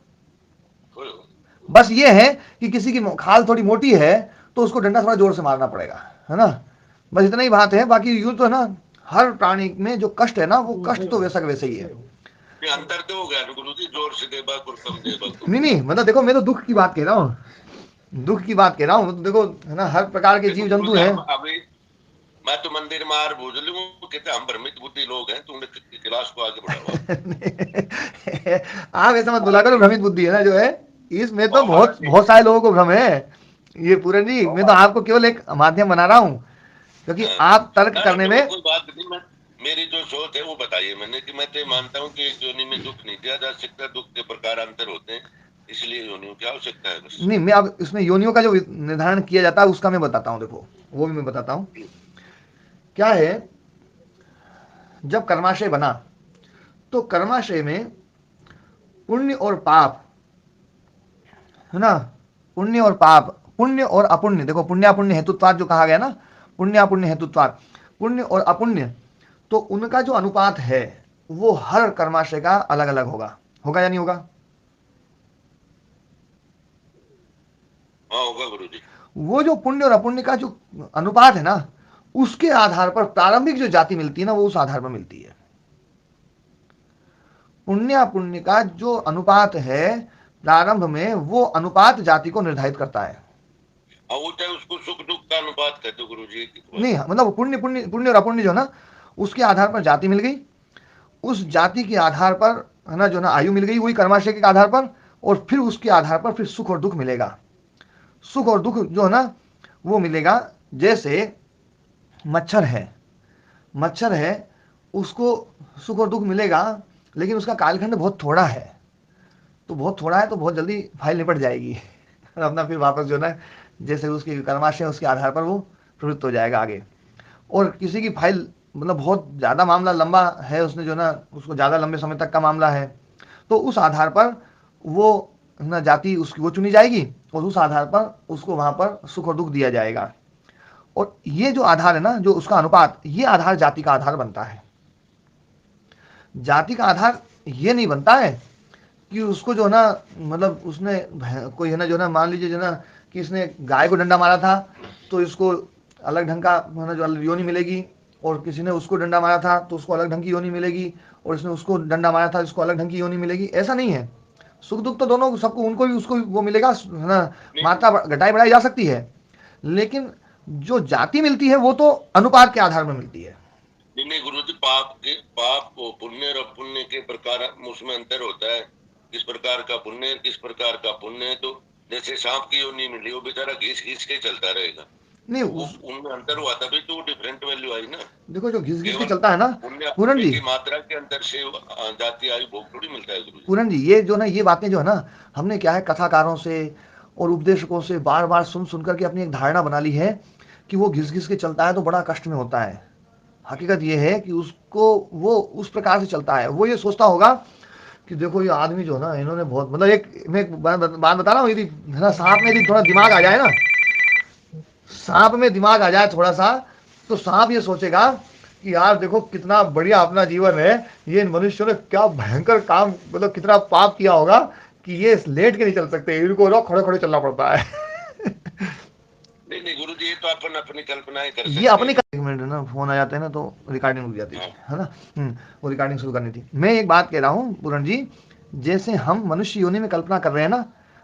[SPEAKER 1] बस ये है कि किसी की खाल थोड़ी मोटी है तो उसको डंडा थोड़ा जोर से मारना पड़ेगा, है ना, बस इतना ही बात है। बाकी यूं तो है ना, हर प्राणी में जो कष्ट है ना, वो कष्ट तो वैसा वैसे ही है।
[SPEAKER 5] अंतर तो हो गया गुरु जी, जोर से देबा और कम देबा।
[SPEAKER 1] नहीं, मतलब देखो, मैं तो दुख की बात कह रहा हूँ, दुख की बात कह रहा हूँ। देखो है ना, हर प्रकार के जीव जंतु हैं।
[SPEAKER 5] अभी मैं तो मंदिर में आर भूल लूं, कहते हम भ्रमित बुद्धि लोग हैं, तुमने क्लास को आगे बढ़ावा।
[SPEAKER 1] आप ऐसा मत बोला करो, भ्रमित बुद्धि है ना जो है, इसमें तो बहुत सारे लोगों को भ्रम है। ये पूरा नहीं, मैं तो आपको केवल एक माध्यम बना रहा हूँ, क्योंकि आप तर्क करने में,
[SPEAKER 5] कोई बात नहीं, मेरी जो सोच है वो बताइए मैंने कि मैं तो मानता हूँ कि एक योनि में दुख नहीं दिया जा सकता, दुख के प्रकार अंतर होते हैं, इसलिए योनियों की आवश्यकता है बस।
[SPEAKER 1] नहीं, मैं अब इसमें योनियों का जो निर्धारण किया जाता है उसका मैं बताता हूँ। देखो वो भी मैं बताता हूँ क्या है। जब कर्माशय बना तो कर्माशय में पुण्य और पाप, है ना, पुण्य और पाप, पुण्य और अपुण्य, देखो पुण्य अपुण्य हेतुत्वाद जो कहा गया ना, पुण्य अपुण्य हेतुत्वाद, पुण्य और अपुण्य, तो उनका जो अनुपात है वो हर कर्माशय का अलग अलग होगा। होगा या नहीं होगा?
[SPEAKER 5] हाँ होगा गुरुजी।
[SPEAKER 1] वो जो पुण्य और अपुण्य का जो अनुपात है ना, उसके आधार पर प्रारंभिक जो जाति मिलती है ना, वो उस आधार पर मिलती है। पुण्य पुण्य का जो अनुपात है प्रारंभ में, वो अनुपात जाति को निर्धारित करता है।
[SPEAKER 5] वो चाहे उसको सुख दुख का अनुपात कहते हो गुरुजी।
[SPEAKER 1] नहीं, मतलब पुण्य पुण्य पुण्य और अपुण्य जो ना, उसके आधार पर जाति मिल गई, उस जाति के आधार पर, है ना, जो ना आयु मिल गई, वही कर्माशय के आधार पर, और फिर उसके आधार पर फिर सुख और दुख मिलेगा। सुख और दुख जो है ना वो मिलेगा। जैसे मच्छर है, मच्छर है, उसको सुख और दुख मिलेगा, लेकिन उसका कालखंड बहुत थोड़ा है, तो बहुत थोड़ा है तो बहुत जल्दी फाइल निपट जाएगी अपना फिर वापस जो ना, जैसे उसकी कर्माशय उसके आधार पर वो प्रवृत्त हो जाएगा आगे। और किसी की फाइल मतलब बहुत ज़्यादा मामला लंबा है, उसने जो ना उसको ज़्यादा लंबे समय तक का मामला है, तो उस आधार पर वो ना जाति उसकी वो चुनी जाएगी, और उस आधार पर उसको वहाँ पर सुख और दुख दिया जाएगा। और ये जो आधार है ना, जो उसका अनुपात, ये आधार जाति का आधार बनता है। जाति का आधार ये नहीं बनता है कि उसको जो है ना, मतलब उसने कोई है ना जो ना, मान लीजिए जो ना कि इसने गाय को डंडा मारा था तो इसको अलग ढंग का है ना जो योनि मिलेगी, और किसी ने उसको डंडा मारा था तो उसको अलग ढंग की योनि मिलेगी, और इसने उसको डंडा मारा था इसको अलग ढंग की योनि मिलेगी। ऐसा नहीं है। सुख दुख तो दोनों सबको, उनको भी उसको वो मिलेगा, है ना, मात्रा घटाई बढ़ाई जा सकती है, लेकिन जो जाति मिलती है वो तो अनुपात के आधार पर मिलती है।
[SPEAKER 5] नहीं गुरुजी, पाप पुण्य और अपुण्य के प्रकार उसमें अंतर होता है। किस प्रकार का पुण्य, किस प्रकार का पुण्य। तो जैसे सांप की योनि मिली, वो बेचारा घिस घिस के चलता रहेगा,
[SPEAKER 1] नहीं
[SPEAKER 5] उनमें अंतर हुआ तभी तो डिफरेंट वैल्यू आई ना।
[SPEAKER 1] देखो जो घिस घिस के चलता है ना पूरन जी,
[SPEAKER 5] की मात्रा के अंतर से जाति आयु भोग थोड़ी मिलता है गुरुजी।
[SPEAKER 1] पूरन जी, ये जो ना ये बातें जो है ना, हमने क्या है कथाकारों से और उपदेशकों से बार बार सुन सुन करके अपनी एक धारणा बना ली है कि वो घिस घिस के चलता है तो बड़ा कष्ट में होता है। हकीकत ये है कि उसको वो उस प्रकार से चलता है। वो ये सोचता होगा कि देखो ये आदमी जो ना, इन्होंने बहुत, मतलब एक मैं एक बात बता रहा हूँ, यदि है ना सांप में यदि थोड़ा दिमाग आ जाए ना, सांप में दिमाग आ जाए थोड़ा सा, तो सांप ये सोचेगा कि यार देखो कितना बढ़िया अपना जीवन है, ये इन मनुष्यों ने क्या भयंकर काम, मतलब कितना पाप किया होगा कि ये लेट के नहीं चल सकते, इनको ना खड़े खड़े चलना पड़ता है
[SPEAKER 5] नहीं गुरुजी, ये तो अपन अपनी कल्पनाएं कर सकते हैं।
[SPEAKER 1] ये अपनी एक मिनट ना, फोन आ जाते हैं ना तो रिकॉर्डिंग रुक जाती है ना। वो रिकॉर्डिंग शुरू करनी थी। मैं एक बात कह रहा हूँ पूरन जी, जैसे हम मनुष्य योनि में कल्पना कर रहे हैं ना,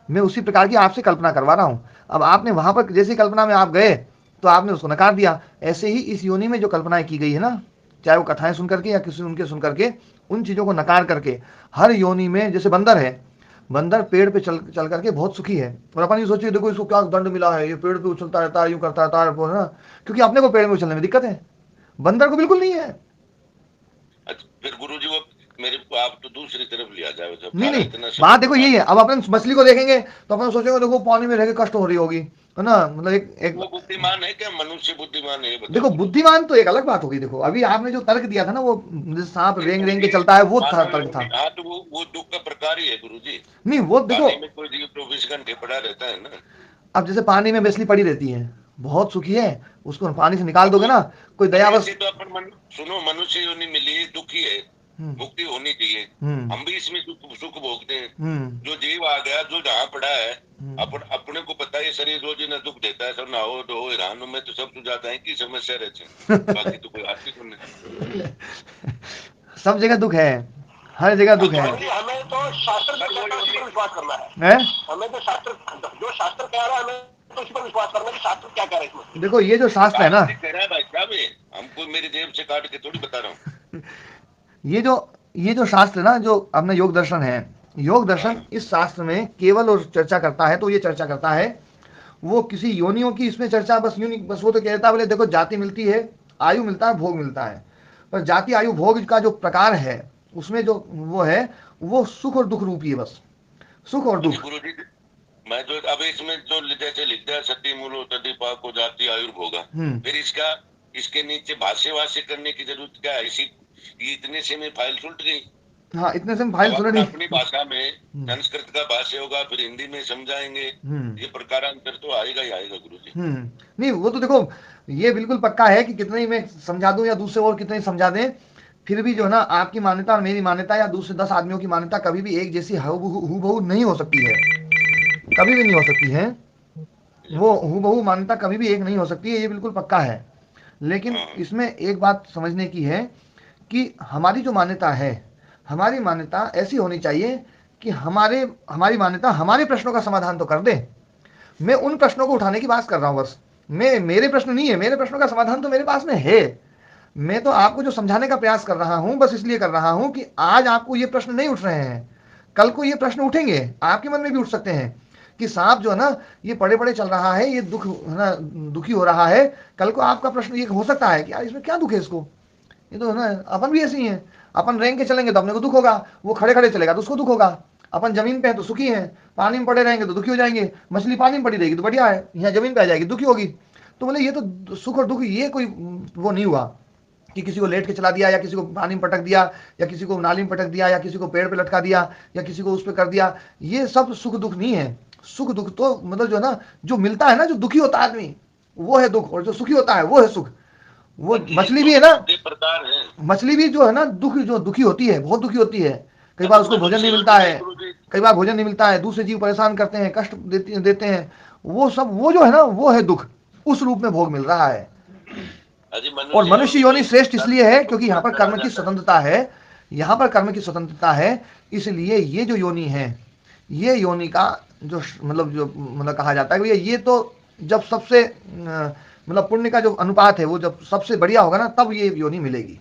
[SPEAKER 1] मैं उसी प्रकार की आपसे कल्पना करवा रहा हूँ। अब आपने वहां पर जैसी कल्पना में आप गए तो आपने उसको नकार दिया, ऐसे ही इस योनि में जो कल्पनाएं की गई है ना, चाहे वो कथाएं सुन करके या किसी उनके सुन करके, उन चीजों को नकार करके हर योनि में, जैसे बंदर है, बंदर पेड़ पे चल चल करके बहुत सुखी है, और अपन ये सोचिए देखो इसको क्या दंड मिला है, ये पेड़ पे उछलता रहता है, यूं करता रहता है ना, क्योंकि अपने को पेड़ में उछलने में दिक्कत है, बंदर को बिल्कुल नहीं है।
[SPEAKER 5] अच्छा, फिर गुरुजी वो मेरे आप तो दूसरी तरफ लिया जाए।
[SPEAKER 1] नहीं नहीं, बात देखो यही है। अब अपन मछली को देखेंगे तो अपन सोचेंगे देखो पानी में रह के कष्ट हो रही होगी, है ना, मतलब एक
[SPEAKER 5] वो बुद्धिमान है क्या? मनुष्य बुद्धिमान है?
[SPEAKER 1] देखो बुद्धिमान तो एक अलग बात होगी। देखो अभी आपने जो तर्क दिया था ना, वो सांप रेंग रेंग के चलता है, वो तर्क था।
[SPEAKER 5] हाँ तो वो दुख का प्रकार ही है गुरुजी।
[SPEAKER 1] नहीं वो देखो,
[SPEAKER 5] पानी में कोई जीव 24 घंटे पड़ा रहता है ना।
[SPEAKER 1] अब जैसे पानी में मछली पड़ी रहती है, बहुत सुखी है, उसको पानी से निकाल दोगे ना, कोई दयावश
[SPEAKER 5] तो अपन सुनो, मनुष्य योनि मिली, दुखी है, मुक्ति होनी चाहिए, हम भी इसमें सुख भोगते हैं। जो जीव आ गया, जो जहाँ पड़ा है, अपने को पता है शरीर रोज ना दुख देता है, सब नहाओ धो हैरान में तो सब सुझाता है कि समस्या रहती है, बाकी तो कोई हाथ नहीं।
[SPEAKER 1] सब जगह दुख है, हर जगह दुख है।
[SPEAKER 2] हमें तो शास्त्र पर विश्वास करना है, हमें तो शास्त्र, जो शास्त्र कह रहा है हमें तो उस पर विश्वास करना है कि शास्त्र क्या कह रहा है इसमें। देखो ये जो शास्त्र है ना,
[SPEAKER 5] भाई साहब हमको मेरी जेब से काट के थोड़ी बता रहा हूँ
[SPEAKER 1] ये जो शास्त्र है ना, जो अपना योग दर्शन है, योग दर्शन इस शास्त्र में केवल और चर्चा करता है, तो ये चर्चा करता है वो किसी योनियों की इसमें चर्चा बस यूं नहीं, बस वो तो कहता है बोले देखो जाति मिलती है, आयु मिलता है, भोग मिलता है, पर जाति आयु भोग का जो प्रकार है उसमें जो वो है वो सुख और दुख रूपी है, बस सुख और दुख।
[SPEAKER 5] गुरु जी मैं जो अब इसमें जो जैसे लिखता है सती मूलो तदी पाको जाति आयुर्भोगा, फिर इसके नीचे भाष्य करने की जरूरत क्या है? इसी इतने से में फाइल सुलट गई।
[SPEAKER 1] हाँ, इतने से फाइल सुलट गई।
[SPEAKER 5] अपनी भाषा में संस्कृत का भाष्य होगा, फिर हिंदी में समझाएंगे, ये प्रकारांतर तो आएगा ही आएगा गुरु जी।
[SPEAKER 1] नहीं वो तो देखो ये बिल्कुल पक्का है कि कितने ही मैं समझा दूं या दूसरे और कितने ही समझा दें, फिर भी जो है ना आपकी मान्यता और मेरी मान्यता या दूसरे 10 आदमियों की मान्यता कभी भी एक जैसी हूबहू नहीं हो सकती है, कभी भी नहीं हो सकती है। वो हूबहू मान्यता कभी भी एक नहीं हो सकती है, ये बिल्कुल पक्का है। लेकिन इसमें एक बात समझने की है कि हमारी जो मान्यता है, हमारी मान्यता ऐसी होनी चाहिए कि हमारी मान्यता हमारे प्रश्नों का समाधान तो कर दे। मैं उन प्रश्नों को उठाने की बात कर रहा हूं, बस मेरे प्रश्न नहीं है, मेरे प्रश्नों का समाधान तो मेरे पास में है। मैं तो आपको जो समझाने का प्रयास कर रहा हूं बस इसलिए कर रहा हूं कि आज आपको ये प्रश्न नहीं उठ रहे हैं, कल को ये प्रश्न उठेंगे, आपके मन में भी उठ सकते हैं कि सांप जो है ना ये पड़े पड़े चल रहा है, ये दुख है ना, दुखी हो रहा है। कल को आपका प्रश्न ये हो सकता है कि यार इसमें क्या दुख है इसको, ये तो है ना अपन भी ऐसे ही हैं, अपन रेंग के चलेंगे तो अपने को दुख होगा, वो खड़े खड़े चलेगा तो उसको दुख होगा। अपन जमीन पे है तो सुखी है, पानी में पड़े रहेंगे तो दुखी हो जाएंगे। मछली पानी में पड़ी रहेगी तो बढ़िया है, यहाँ जमीन पे आ जाएगी दुखी होगी। तो बोले ये तो सुख और दुख ये कोई वो नहीं हुआ कि किसी को लेट के चला दिया या किसी को पानी में पटक दिया या किसी को नाली में पटक दिया या किसी को पेड़ पे लटका दिया या किसी को उस पर कर दिया। ये सब सुख दुख नहीं है। सुख दुख तो मतलब जो है ना जो मिलता है ना, जो दुखी होता है आदमी वो है दुख, और जो सुखी होता है वो है सुख। वो मछली भी है ना, मछली भी जो है ना जो दुखी होती है, बहुत दुखी होती है। कई बार उसको भोजन नहीं मिलता है, कई बार भोजन नहीं मिलता है, दूसरे जीव परेशान करते हैं, कष्ट देते हैं, वो सब वो जो है ना वो है दुख, उस रूप में भोग मिल रहा है। और मनुष्य योनि श्रेष्ठ इसलिए है क्योंकि यहाँ पर कर्म की स्वतंत्रता है, यहाँ पर कर्म की स्वतंत्रता है। इसलिए ये जो योनि है, ये योनि का जो मतलब कहा जाता है ये तो जब सबसे मतलब पुण्य का जो अनुपात है वो जब सबसे बढ़िया होगा ना तब ये योनि मिलेगी।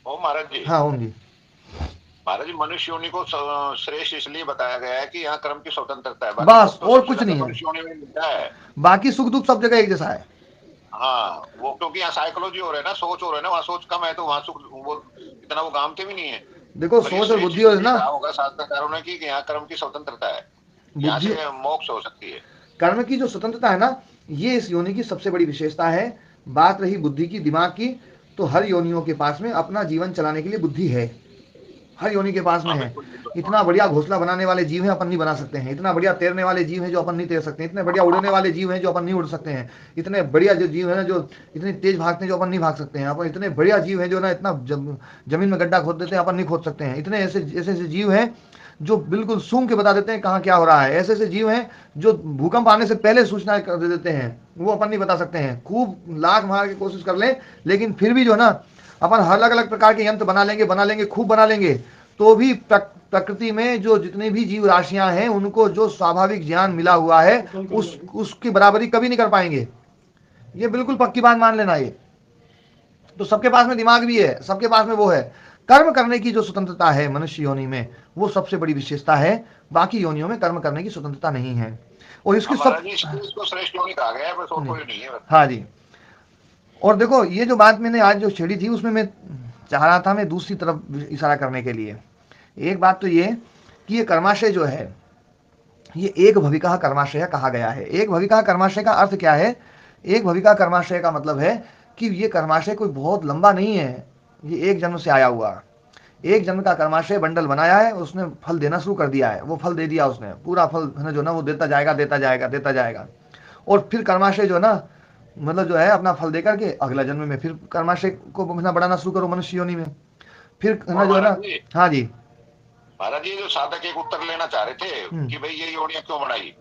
[SPEAKER 2] ओम महाराज जी।
[SPEAKER 1] हाँ ओम जी।
[SPEAKER 2] महाराज जी मनुष्य योनि को श्रेष्ठ इसलिए बताया गया है कि यहाँ कर्म की स्वतंत्रता है,
[SPEAKER 1] बस और कुछ नहीं है।
[SPEAKER 2] मनुष्य योनि में मिलता है,
[SPEAKER 1] बाकी सुख दुख सब जगह एक जैसा है।
[SPEAKER 2] हाँ वो क्योंकि यहाँ साइकोलॉजी हो रहा है ना, सोच हो रहा है ना, वहाँ सोच कम है तो वहाँ सुख वो इतना वो गामते भी नहीं है।
[SPEAKER 1] देखो सोच और बुद्धि हो ना,
[SPEAKER 2] होगा शास्त्रकारों ने कि यहाँ कर्म की स्वतंत्रता है, यहाँ से मोक्ष हो सकती है।
[SPEAKER 1] कर्म की जो स्वतंत्रता है ना ये इस योनि की सबसे बड़ी विशेषता है। बात रही बुद्धि की, दिमाग की, तो हर योनियों के पास में अपना जीवन चलाने के लिए बुद्धि है, हर योनि के पास में है। इतना बढ़िया घोंसला बनाने वाले जीव हैं अपन नहीं बना सकते हैं, इतना बढ़िया तैरने वाले जीव हैं जो अपन नहीं तैर सकते हैं, इतने बढ़िया उड़ने वाले जीव हैं जो अपन नहीं उड़ सकते हैं, इतने बढ़िया जो जीव है ना जो इतनी तेज भागते हैं जो अपन नहीं भाग सकते हैं, अपन इतने बढ़िया जीव हैं जो ना इतना जमीन में गड्ढा खोद देते हैं अपन नहीं खोद सकते हैं, इतने ऐसे ऐसे जीव हैं जो बिल्कुल सूंघ के बता देते हैं कहाँ क्या हो रहा है, ऐसे ऐसे जीव हैं जो भूकंप आने से पहले सूचना कर देते हैं, वो अपन नहीं बता सकते हैं। खूब लाख मार की कोशिश कर लें लेकिन फिर भी जो है ना अपन अलग अलग प्रकार के यंत्र बना लेंगे, खूब बना लेंगे, तो भी प्रकृति में जो जितनी भी जीव राशियां हैं उनको जो स्वाभाविक ज्ञान मिला हुआ है उसकी बराबरी कभी नहीं कर पाएंगे। ये बिल्कुल पक्की बात मान लेना। ये तो सबके पास में दिमाग भी है, सबके पास में वो है। कर्म करने की जो स्वतंत्रता है मनुष्य योनि में वो सबसे बड़ी विशेषता है, बाकी योनियों में कर्म करने की स्वतंत्रता नहीं है। और इसकी
[SPEAKER 2] इसको श्रेष्ठ योनि कहा गया है, बस और कोई नहीं है।
[SPEAKER 1] हाँ जी। और देखो ये जो बात मैंने आज जो छेड़ी थी उसमें मैं चाह रहा था मैं दूसरी तरफ इशारा करने के लिए। एक बात तो ये कि ये कर्माशय जो है ये एक भविका कर्माशय कहा गया है। एक भविका कर्माशय का अर्थ क्या है? एक भविका कर्माशय का मतलब है कि ये कर्माशय कोई बहुत लंबा नहीं है, ये एक जन्म से आया हुआ, एक जन्म का कर्माशय बंडल बनाया है, उसने फल देना शुरू कर दिया है, वो फल दे दिया उसने, पूरा फल है ना जो ना वो देता जाएगा। और फिर कर्माशय जो है ना मतलब जो है अपना फल दे करके अगला जन्म में फिर कर्माशय को बढ़ाना शुरू करो मनुष्य योनि में, फिर है ना जो है ना। हाँ जी
[SPEAKER 2] महाराज जी, जो साधक एक उत्तर लेना चाह रहे थे कि भाई ये योनियां क्यों बनाई,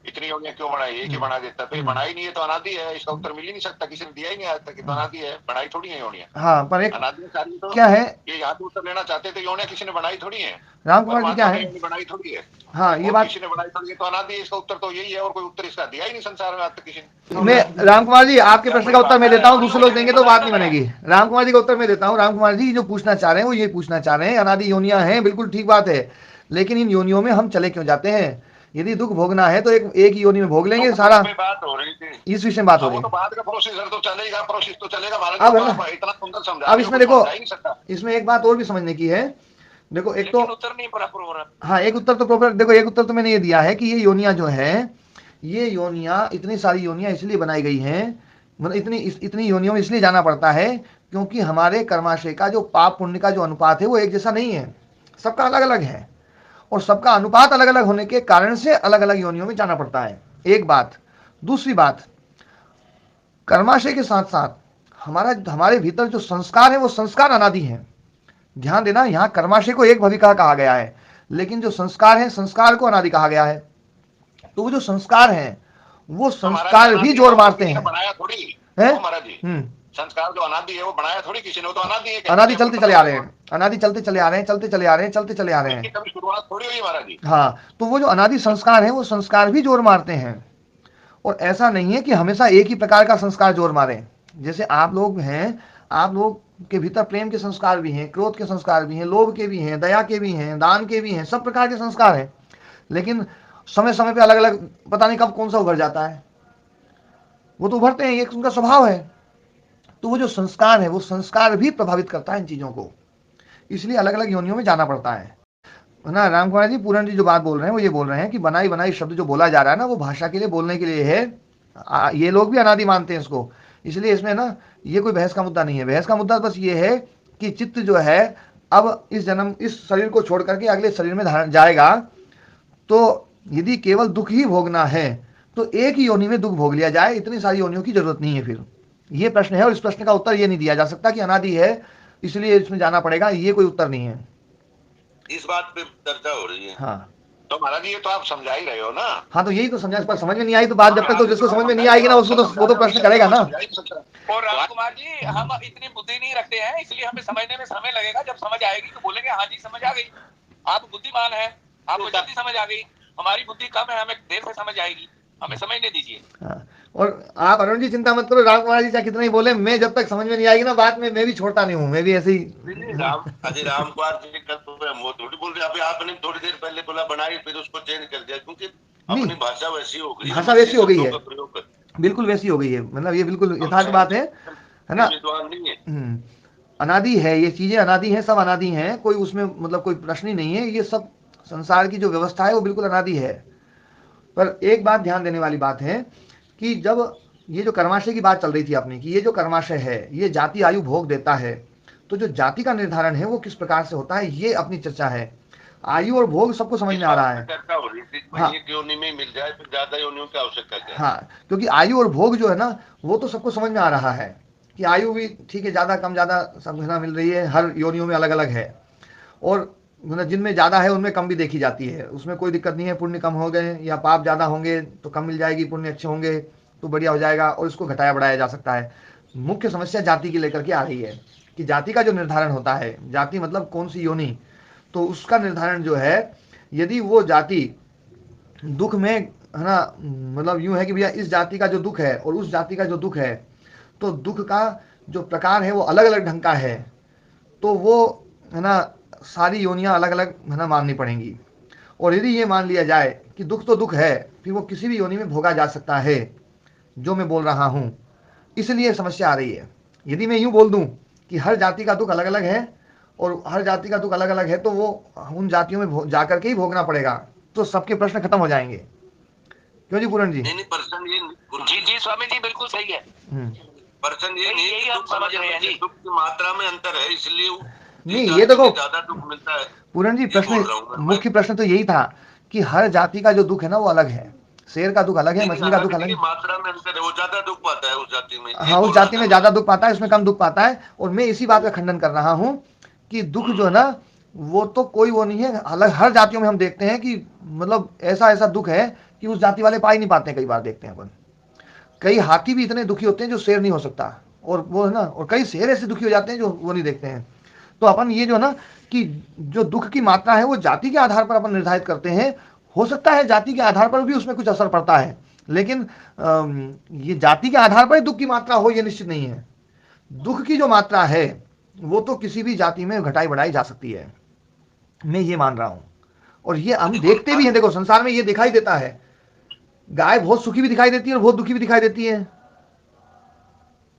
[SPEAKER 2] इतनी योनियां क्यों बनाई, एक ही बना देता, तो ये बनाई नहीं है तो अनादि है, इसका उत्तर मिल ही नहीं सकता, किसी ने दिया ही नहीं आज तक, तो अनादि है, बनाई थोड़ी है योनियां।
[SPEAKER 1] हाँ पर एक
[SPEAKER 2] अनादि तो
[SPEAKER 1] क्या है,
[SPEAKER 2] ये यहाँ पे उत्तर लेना चाहते थे, योनियां किसी ने बनाई थोड़ी है,
[SPEAKER 1] राम कुमार जी क्या है
[SPEAKER 2] बनाई थोड़ी है।
[SPEAKER 1] हाँ ये बात
[SPEAKER 2] किसी ने बनाई थोड़ी है तो अनादि, इसका उत्तर तो यही है, और कोई उत्तर इसका दिया ही नहीं संसार में आज तक किसी ने।
[SPEAKER 1] मैं राम कुमार जी आपके प्रश्न का उत्तर मैं देता हूँ, दूसरे लोग देंगे तो बात नहीं बनेगी। राम कुमार जी का उत्तर मैं देता हूँ। राम कुमार जी जो पूछना चाह रहे हैं वो ये पूछना चाह रहे हैं अनादि योनियां हैं, बिल्कुल ठीक बात है, लेकिन इन योनियों में हम चले क्यों जाते हैं? यदि दुख भोगना है तो एक ही योनि में भोग लेंगे सारा।
[SPEAKER 5] बात हो रही थी,
[SPEAKER 1] इस विषय में बात हो रही है।
[SPEAKER 5] तो बाद का प्रोसीजर तो चलेगा, प्रोसेस तो चलेगा महाराज।
[SPEAKER 1] अब
[SPEAKER 5] इतना सुंदर समझा,
[SPEAKER 1] अब इसमें देखो, इसमें एक बात और भी समझने की है। देखो एक तो
[SPEAKER 6] उत्तर नहीं प्रॉपर हो रहा।
[SPEAKER 1] हाँ, एक उत्तर तो प्रॉपर, देखो एक उत्तर तो मैंने ये दिया है कि ये योनियां जो है, ये योनियां, इतनी सारी योनियां इसलिए बनाई गई हैं, मतलब इतनी योनियों में इसलिए जाना पड़ता है क्योंकि हमारे कर्माशय का जो पाप पुण्य का जो अनुपात है वो एक जैसा नहीं है, सबका अलग अलग है, और सबका अनुपात अलग अलग होने के कारण से अलग अलग योनियों में जाना पड़ता है, एक बात। दूसरी बात, कर्माशय के साथ साथ हमारे भीतर जो संस्कार है वो संस्कार अनादि है। ध्यान देना, यहां कर्माशय को एक भविका कहा गया है, लेकिन जो संस्कार है संस्कार को अनादि कहा गया है। तो वो जो संस्कार है वो संस्कार भी जोर मारते हैं,
[SPEAKER 5] बनाया थोड़ी
[SPEAKER 1] है
[SPEAKER 5] महाराज जी। संस्कार जो अनादि है वो बनाया थोड़ी किसी ने, वो तो अनादि है,
[SPEAKER 1] अनादि चलते चले आ रहे हैं, अनादि चलते चले आ रहे हैं, चलते चले आ रहे हैं, चलते चले आ रहे हैं,
[SPEAKER 5] कभी शुरुआत थोड़ी हुई महाराज जी।
[SPEAKER 1] हाँ, तो वो जो अनादि संस्कार है वो संस्कार भी जोर मारते हैं। और ऐसा नहीं है कि हमेशा एक ही प्रकार का संस्कार जोर मारे। जैसे आप लोग हैं, आप लोग के भीतर प्रेम के संस्कार भी हैं, क्रोध के संस्कार भी हैं, लोभ के भी हैं, दया के भी हैं, दान के भी हैं, सब प्रकार के संस्कार हैं, लेकिन समय समय पे अलग अलग, पता नहीं कब कौन सा उभर जाता है, वो तो उभरते हैं, ये उनका स्वभाव है। तो वो जो संस्कार है वो संस्कार भी प्रभावित करता है इन चीजों को, इसलिए अलग अलग योनियों में जाना पड़ता है ना। राम कुमार जी, पूरन जी जो बात बोल रहे हैं वो ये बोल रहे हैं कि बनाई बनाई शब्द जो बोला जा रहा है ना, वो भाषा के लिए, बोलने के लिए है। ये लोग भी अनादि मानते हैं इसको, इसलिए इसमें ना ये कोई बहस का मुद्दा नहीं है। बहस का मुद्दा बस ये है कि चित्त जो है अब इस शरीर को छोड़ करके अगले शरीर में जाएगा, तो यदि केवल दुख ही भोगना है तो एक ही योनि में दुख भोग लिया जाए, इतनी सारी योनियों की जरूरत नहीं है। फिर ये प्रश्न है, और इस प्रश्न का उत्तर ये नहीं दिया जा सकता कि अनादि है इसलिए इसमें जाना पड़ेगा, ये कोई उत्तर नहीं है।
[SPEAKER 5] इस बात पे चर्चा हो रही है।
[SPEAKER 1] हाँ,
[SPEAKER 5] तो महाराज ये तो आप समझा ही रहे हो ना।
[SPEAKER 1] हाँ, तो यही तो समझा, पर समझ में नहीं आई तो बात, जब तक तो जिसको समझ में नहीं आएगी ना उसको तो वो तो प्रश्न करेगा ना।
[SPEAKER 6] और राम कुमार जी, हम इतनी बुद्धि नहीं रखते हैं, इसलिए हमें समझने में समय लगेगा। जब समझ आएगी तो बोलेंगे हाँ जी समझ आ गई। आप बुद्धिमान है, आपको जल्दी समझ आ गई। हमारी बुद्धि कम है, हमें देर से समझ आएगी, हमें समझने दीजिए।
[SPEAKER 1] हाँ, और आप अरुण जी चिंता मत करो, राम कुमार जी चाहे कितना ही बोले, मैं जब तक समझ में नहीं आएगी ना बात में, मैं भी छोड़ता नहीं हूँ, मैं भी ऐसे ही।
[SPEAKER 5] राम कुमार जी कल वो थोड़ी बोल रहे, अभी आपने थोड़ी देर पहले बोला बनाई, फिर उसको चेंज कर दिया, क्योंकि अपनी भाषा वैसी हो गई,
[SPEAKER 1] भाषा वैसी हो गई है, बिल्कुल वैसी हो गई है, मतलब ये बिल्कुल यथार्थ बात है ना। अनादि है, ये चीजें अनादि हैं, सब अनादि हैं, कोई उसमें मतलब कोई प्रश्न ही नहीं है। ये सब संसार की जो व्यवस्था है वो बिल्कुल अनादि है। पर एक बात ध्यान देने वाली बात है कि जब ये जो कर्माशय की बात चल रही थी अपनी, कि ये जो कर्माशय है ये जाति आयु भोग देता है, तो जो जाति का निर्धारण है वो किस प्रकार से होता है, ये अपनी चर्चा है। आयु और भोग सबको समझ में आ रहा है।
[SPEAKER 5] हाँ, एक योनि में मिल जाए फिर ज्यादा योनियों की आवश्यकता है।
[SPEAKER 1] हाँ, क्योंकि आयु और भोग जो है ना वो तो सबको समझ में आ रहा है कि आयु भी ठीक है, ज्यादा कम ज्यादा समझना मिल रही है, हर योनियों में अलग अलग है, और जिनमें ज्यादा है उनमें कम भी देखी जाती है, उसमें कोई दिक्कत नहीं है। पुण्य कम हो गए या पाप ज्यादा होंगे तो कम मिल जाएगी, पुण्य अच्छे होंगे तो बढ़िया हो जाएगा, और इसको घटाया बढ़ाया जा सकता है। मुख्य समस्या जाति की लेकर के आ रही है कि जाति का जो निर्धारण होता है, जाति मतलब कौन सी योनि, तो उसका निर्धारण जो है, यदि वो जाति दुख में है ना, मतलब यूं है कि भैया इस जाति का जो दुख है और उस जाति का जो दुख है, तो दुख का जो प्रकार है वो अलग अलग ढंग का है, तो वो है ना सारी योनियां अलग अलग है ना माननी पड़ेंगी। और यदि ये मान लिया जाए कि दुख तो दुख है, फिर वो किसी भी योनि में भोगा जा सकता है, जो मैं बोल रहा हूं, इसलिए समस्या आ रही है। यदि मैं यूं बोल दूं कि हर जाति का दुख अलग अलग है और हर जाति का दुख अलग अलग है, तो वो उन जातियों में जाकर के ही भोगना पड़ेगा, तो सबके प्रश्न खत्म हो जाएंगे। क्यों जी पूरन जी?
[SPEAKER 5] नहीं प्रश्न ये,
[SPEAKER 6] जी स्वामी जी बिल्कुल सही है।
[SPEAKER 5] प्रश्न ये नहीं, यही हम समझ रहे हैं जी, दुख की मात्रा में अंतर है, इसलिए
[SPEAKER 1] नहीं, ये देखो
[SPEAKER 5] ज्यादा दुख मिलता है।
[SPEAKER 1] पूरन जी, प्रश्न मुख्य प्रश्न तो यही था कि हर जाति का जो दुख है ना वो अलग है। शेर का दुख अलग है, मछली का दुख अलग है,
[SPEAKER 5] मात्रा में अंतर है, वो ज्यादा दुख पाता है उस जाति में।
[SPEAKER 1] हाँ, उस जाति में ज्यादा दुख पाता है, इसमें कम दुख पाता है। और मैं इसी बात का खंडन कर रहा हूँ कि दुख जो है ना वो तो कोई वो नहीं है, अलग हर जातियों में हम देखते हैं कि मतलब ऐसा ऐसा दुख है कि उस जाति वाले पा ही नहीं पाते हैं। कई बार देखते हैं अपन, कई हाथी भी इतने दुखी होते हैं जो शेर नहीं हो सकता, और वो है ना, और कई शेर ऐसे दुखी हो जाते हैं जो वो नहीं देखते हैं। तो अपन ये जो ना कि जो दुख की मात्रा है वो जाति के आधार पर अपन निर्धारित करते हैं। हो सकता है जाति के आधार पर भी उसमें कुछ असर पड़ता है, लेकिन ये जाति के आधार पर दुख की मात्रा हो ये निश्चित नहीं है। दुख की जो मात्रा है वो तो किसी भी जाति में घटाई बढ़ाई जा सकती है, मैं ये मान रहा हूं। और ये हम देखते भी हैं, देखो संसार में ये दिखाई देता है, गाय बहुत सुखी भी दिखाई देती है और बहुत दुखी भी दिखाई देती है,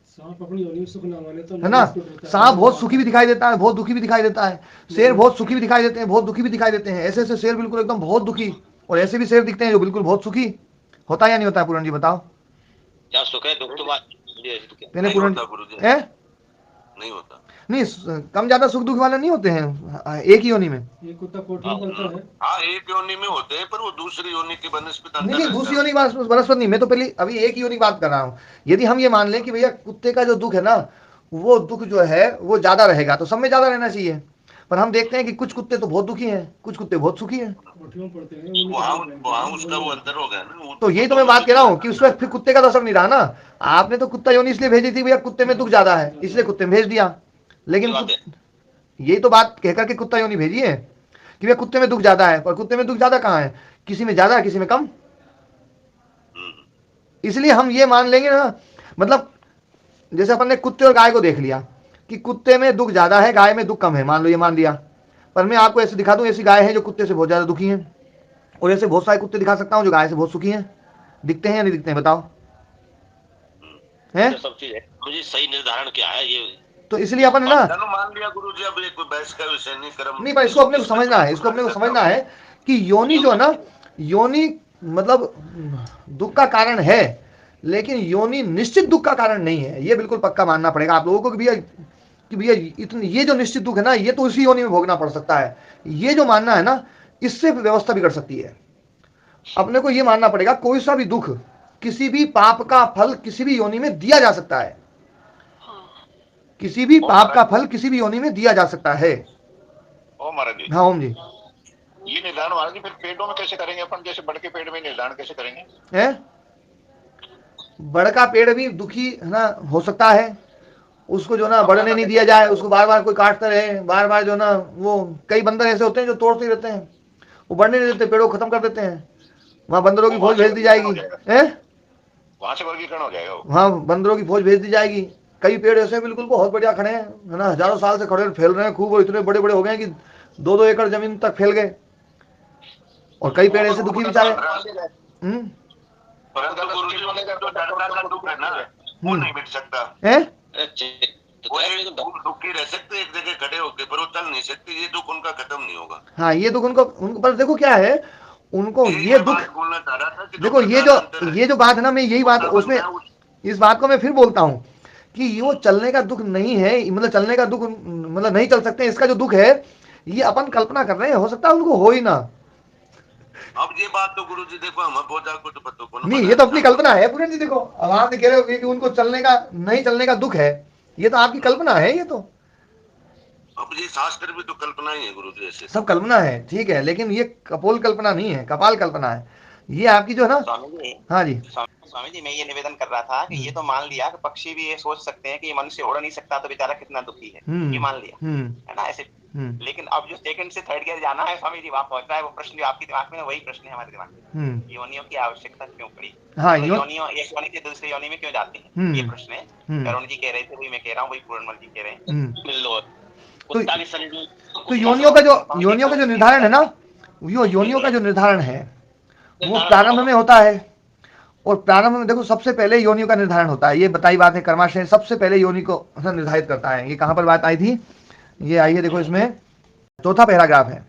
[SPEAKER 4] सांप अपनी योनि सुख ना माने तो
[SPEAKER 1] है ना। सांप बहुत सुखी भी दिखाई देता है, बहुत दुखी भी दिखाई देता है, शेर बहुत सुखी भी दिखाई देते हैं, बहुत दुखी भी दिखाई देते हैं। ऐसे ऐसे शेर बिल्कुल एकदम बहुत दुखी, और ऐसे भी शेर दिखते हैं जो बिल्कुल बहुत सुखी। होता है या नहीं होता है पूर्ण जी, बताओ।
[SPEAKER 3] क्या सुख है दुख तो
[SPEAKER 1] पहले पूर्ण है
[SPEAKER 5] नहीं होता,
[SPEAKER 1] नहीं, कम ज्यादा सुख दुख वाले नहीं होते हैं एक ही योनि में।
[SPEAKER 4] ये कुत्ता कोट में करता है।
[SPEAKER 5] हाँ, एक योनि में होते हैं, पर वो दूसरी योनि की बनस्पति
[SPEAKER 1] नहीं, दूसरी योनि वनस्पति नहीं, मैं तो पहले अभी एक ही योनि बात कर रहा हूँ। यदि हम ये मान लें कि भैया कुत्ते का जो दुख है ना, वो दुख जो है वो ज्यादा रहेगा, तो सब में ज्यादा रहना चाहिए। पर हम देखते हैं कि कुछ कुत्ते तो बहुत दुखी हैं, कुछ कुत्ते बहुत सुखी हैं।
[SPEAKER 5] वहाँ उसका वो अंतर हो गया ना।
[SPEAKER 1] तो यही तो मैं बात कह रहा हूँ कि उसमें फिर कुत्ते का तो असर नहीं रहा ना। आपने तो कुत्ता योनि इसलिए भेजी थी भैया कुत्ते में दुख ज्यादा है, इसलिए कुत्ते में भेज दिया। लेकिन यही तो बात कहकर के कुत्ता योनि भेजी है कि भैया कुत्ते में दुख ज्यादा है, पर कुत्ते में दुख ज्यादा कहाँ है, किसी में ज्यादा किसी में कम। इसलिए हम ये मान लेंगे ना, मतलब जैसे अपन ने कुत्ते और गाय को देख लिया कि कुत्ते में दुख ज्यादा है, गाय में दुख कम है, मान लो ये मान लिया। पर मैं आपको ऐसे दिखा दूं, ऐसी गाय है जो कुत्ते से बहुत ज्यादा दुखी है, और ऐसे बहुत सारे कुत्ते दिखा सकता हूं जो गाय से बहुत सुखी हैं। दिखते हैं या नहीं दिखते हैं, बताओ।
[SPEAKER 3] है सब चीज है, मुझे सही निर्धारण क्या है ये,
[SPEAKER 1] तो इसलिए अपन है ना,
[SPEAKER 5] मान लिया गुरुजी, अब ये कोई बहस का विषय नहीं, कर्म
[SPEAKER 1] नहीं, पर इसको अपने को समझना है, इसको अपने को समझना है कि योनि जो है ना, योनि मतलब दुख का कारण है, लेकिन योनि निश्चित दुख का कारण नहीं है। ये बिल्कुल पक्का मानना पड़ेगा आप लोगों को कि भैया इतनी ये जो निश्चित दुख है ना, ये तो इसी योनि में भोगना पड़ सकता है। ये जो मानना है ना, इससे व्यवस्था बिगड़ सकती है। अपने को ये मानना पड़ेगा कोई सा भी दुख, किसी भी पाप का फल किसी भी योनि में दिया जा सकता है, किसी भी पाप का फल किसी भी योनि में दिया जा सकता है।
[SPEAKER 2] ओम महाराज जी।
[SPEAKER 1] हाँ ओम जी।
[SPEAKER 2] ये निर्धारण महाराज जी फिर पेड़ों में कैसे करेंगे अपन, जैसे बड़ के पेड़ में निर्धारण कैसे करेंगे?
[SPEAKER 1] है बड़ का पेड़ भी दुखी है ना हो सकता है, उसको जो ना बढ़ने नहीं दिया जाए, उसको बार बार कोई काटता रहे, बार बार जो ना, वो कई बंदर ऐसे होते हैं जो तोड़ते रहते हैं, वो बढ़ने नहीं देते, पेड़ों को खत्म कर देते हैं। वहां बंदरों की फौज भेज दी जाएगी,
[SPEAKER 2] वहां से वर्गीकरण हो जाएगा,
[SPEAKER 1] वहां बंदरों की फौज भेज दी जाएगी। कई पेड़ ऐसे बिल्कुल बहुत बढ़िया खड़े हैं, है ना, हजारों साल से खड़े फैल रहे हैं खूब, और इतने बड़े बड़े हो गए कि 2-2 एकड़ जमीन तक फैल गए। और कई पेड़ ऐसे दुखी बेचारे।
[SPEAKER 5] नहीं मिट सकता
[SPEAKER 1] है,
[SPEAKER 5] दुखी रह सकते एक जगह खड़े होकर, पर वो चल नहीं सकते, ये दुख उनका खत्म नहीं होगा।
[SPEAKER 1] हाँ, ये दुख उनको पर देखो क्या है, उनको ये दुख
[SPEAKER 5] बोलना चाह रहा था कि
[SPEAKER 1] देखो ये जो बात है ना, मैं यही बात उसमें इस बात को मैं फिर बोलता हूँ कि वो चलने का दुख नहीं है, मतलब चलने का दुख मतलब नहीं चल सकते, इसका जो दुख है ये अपन कल्पना कर रहे हैं, हो सकता है उनको हो ही ना।
[SPEAKER 5] अब ये बात तो गुरुजी देखो हम पहुंचा को तो पता को
[SPEAKER 1] नहीं, ये तो अपनी कल्पना है पूरन जी। देखो अब आप कह रहे हो कि उनको चलने का नहीं चलने का दुख है, ये तो आपकी कल्पना है। ये तो
[SPEAKER 5] अब ये शास्त्र भी तो कल्पना ही है गुरुजी, ऐसे
[SPEAKER 1] सब कल्पना है, ठीक है, लेकिन ये कपोल कल्पना नहीं है, कपाल कल्पना है ये आपकी जो है ना। हाँ जी
[SPEAKER 6] स्वामी जी, मैं ये निवेदन कर रहा था कि ये तो मान लिया कि पक्षी भी ये सोच सकते हैं कि ये मनुष्य उड़ नहीं सकता तो बेचारा कितना दुखी है, ये मान लिया है ना ऐसे। लेकिन अब जो सेकंड से थर्ड गियर जाना है स्वामी जी, वहां पहुंचना है, वो प्रश्न जो आपके दिमाग में है वही प्रश्न है हमारे दिमाग में, योनियों की आवश्यकता क्यों पड़ी?
[SPEAKER 1] हाँ,
[SPEAKER 6] तो योनियों एक योनि से दूसरी योनि में क्यों जाते हैं, ये प्रश्न है। करुण जी कह रहे थे, वही मैं कह रहा हूँ, वही पूर्णमल जी कह रहे हैं।
[SPEAKER 1] तो योनियों का जो निर्धारण है ना, योनियों का जो निर्धारण है वो प्रारंभ में होता है। और प्रारंभ में देखो सबसे पहले योनियों का निर्धारण होता है, ये बताई बात है, कर्माशय सबसे पहले योनि को निर्धारित करता है। ये कहां पर बात आई थी, ये आई है देखो इसमें चौथा पैराग्राफ है।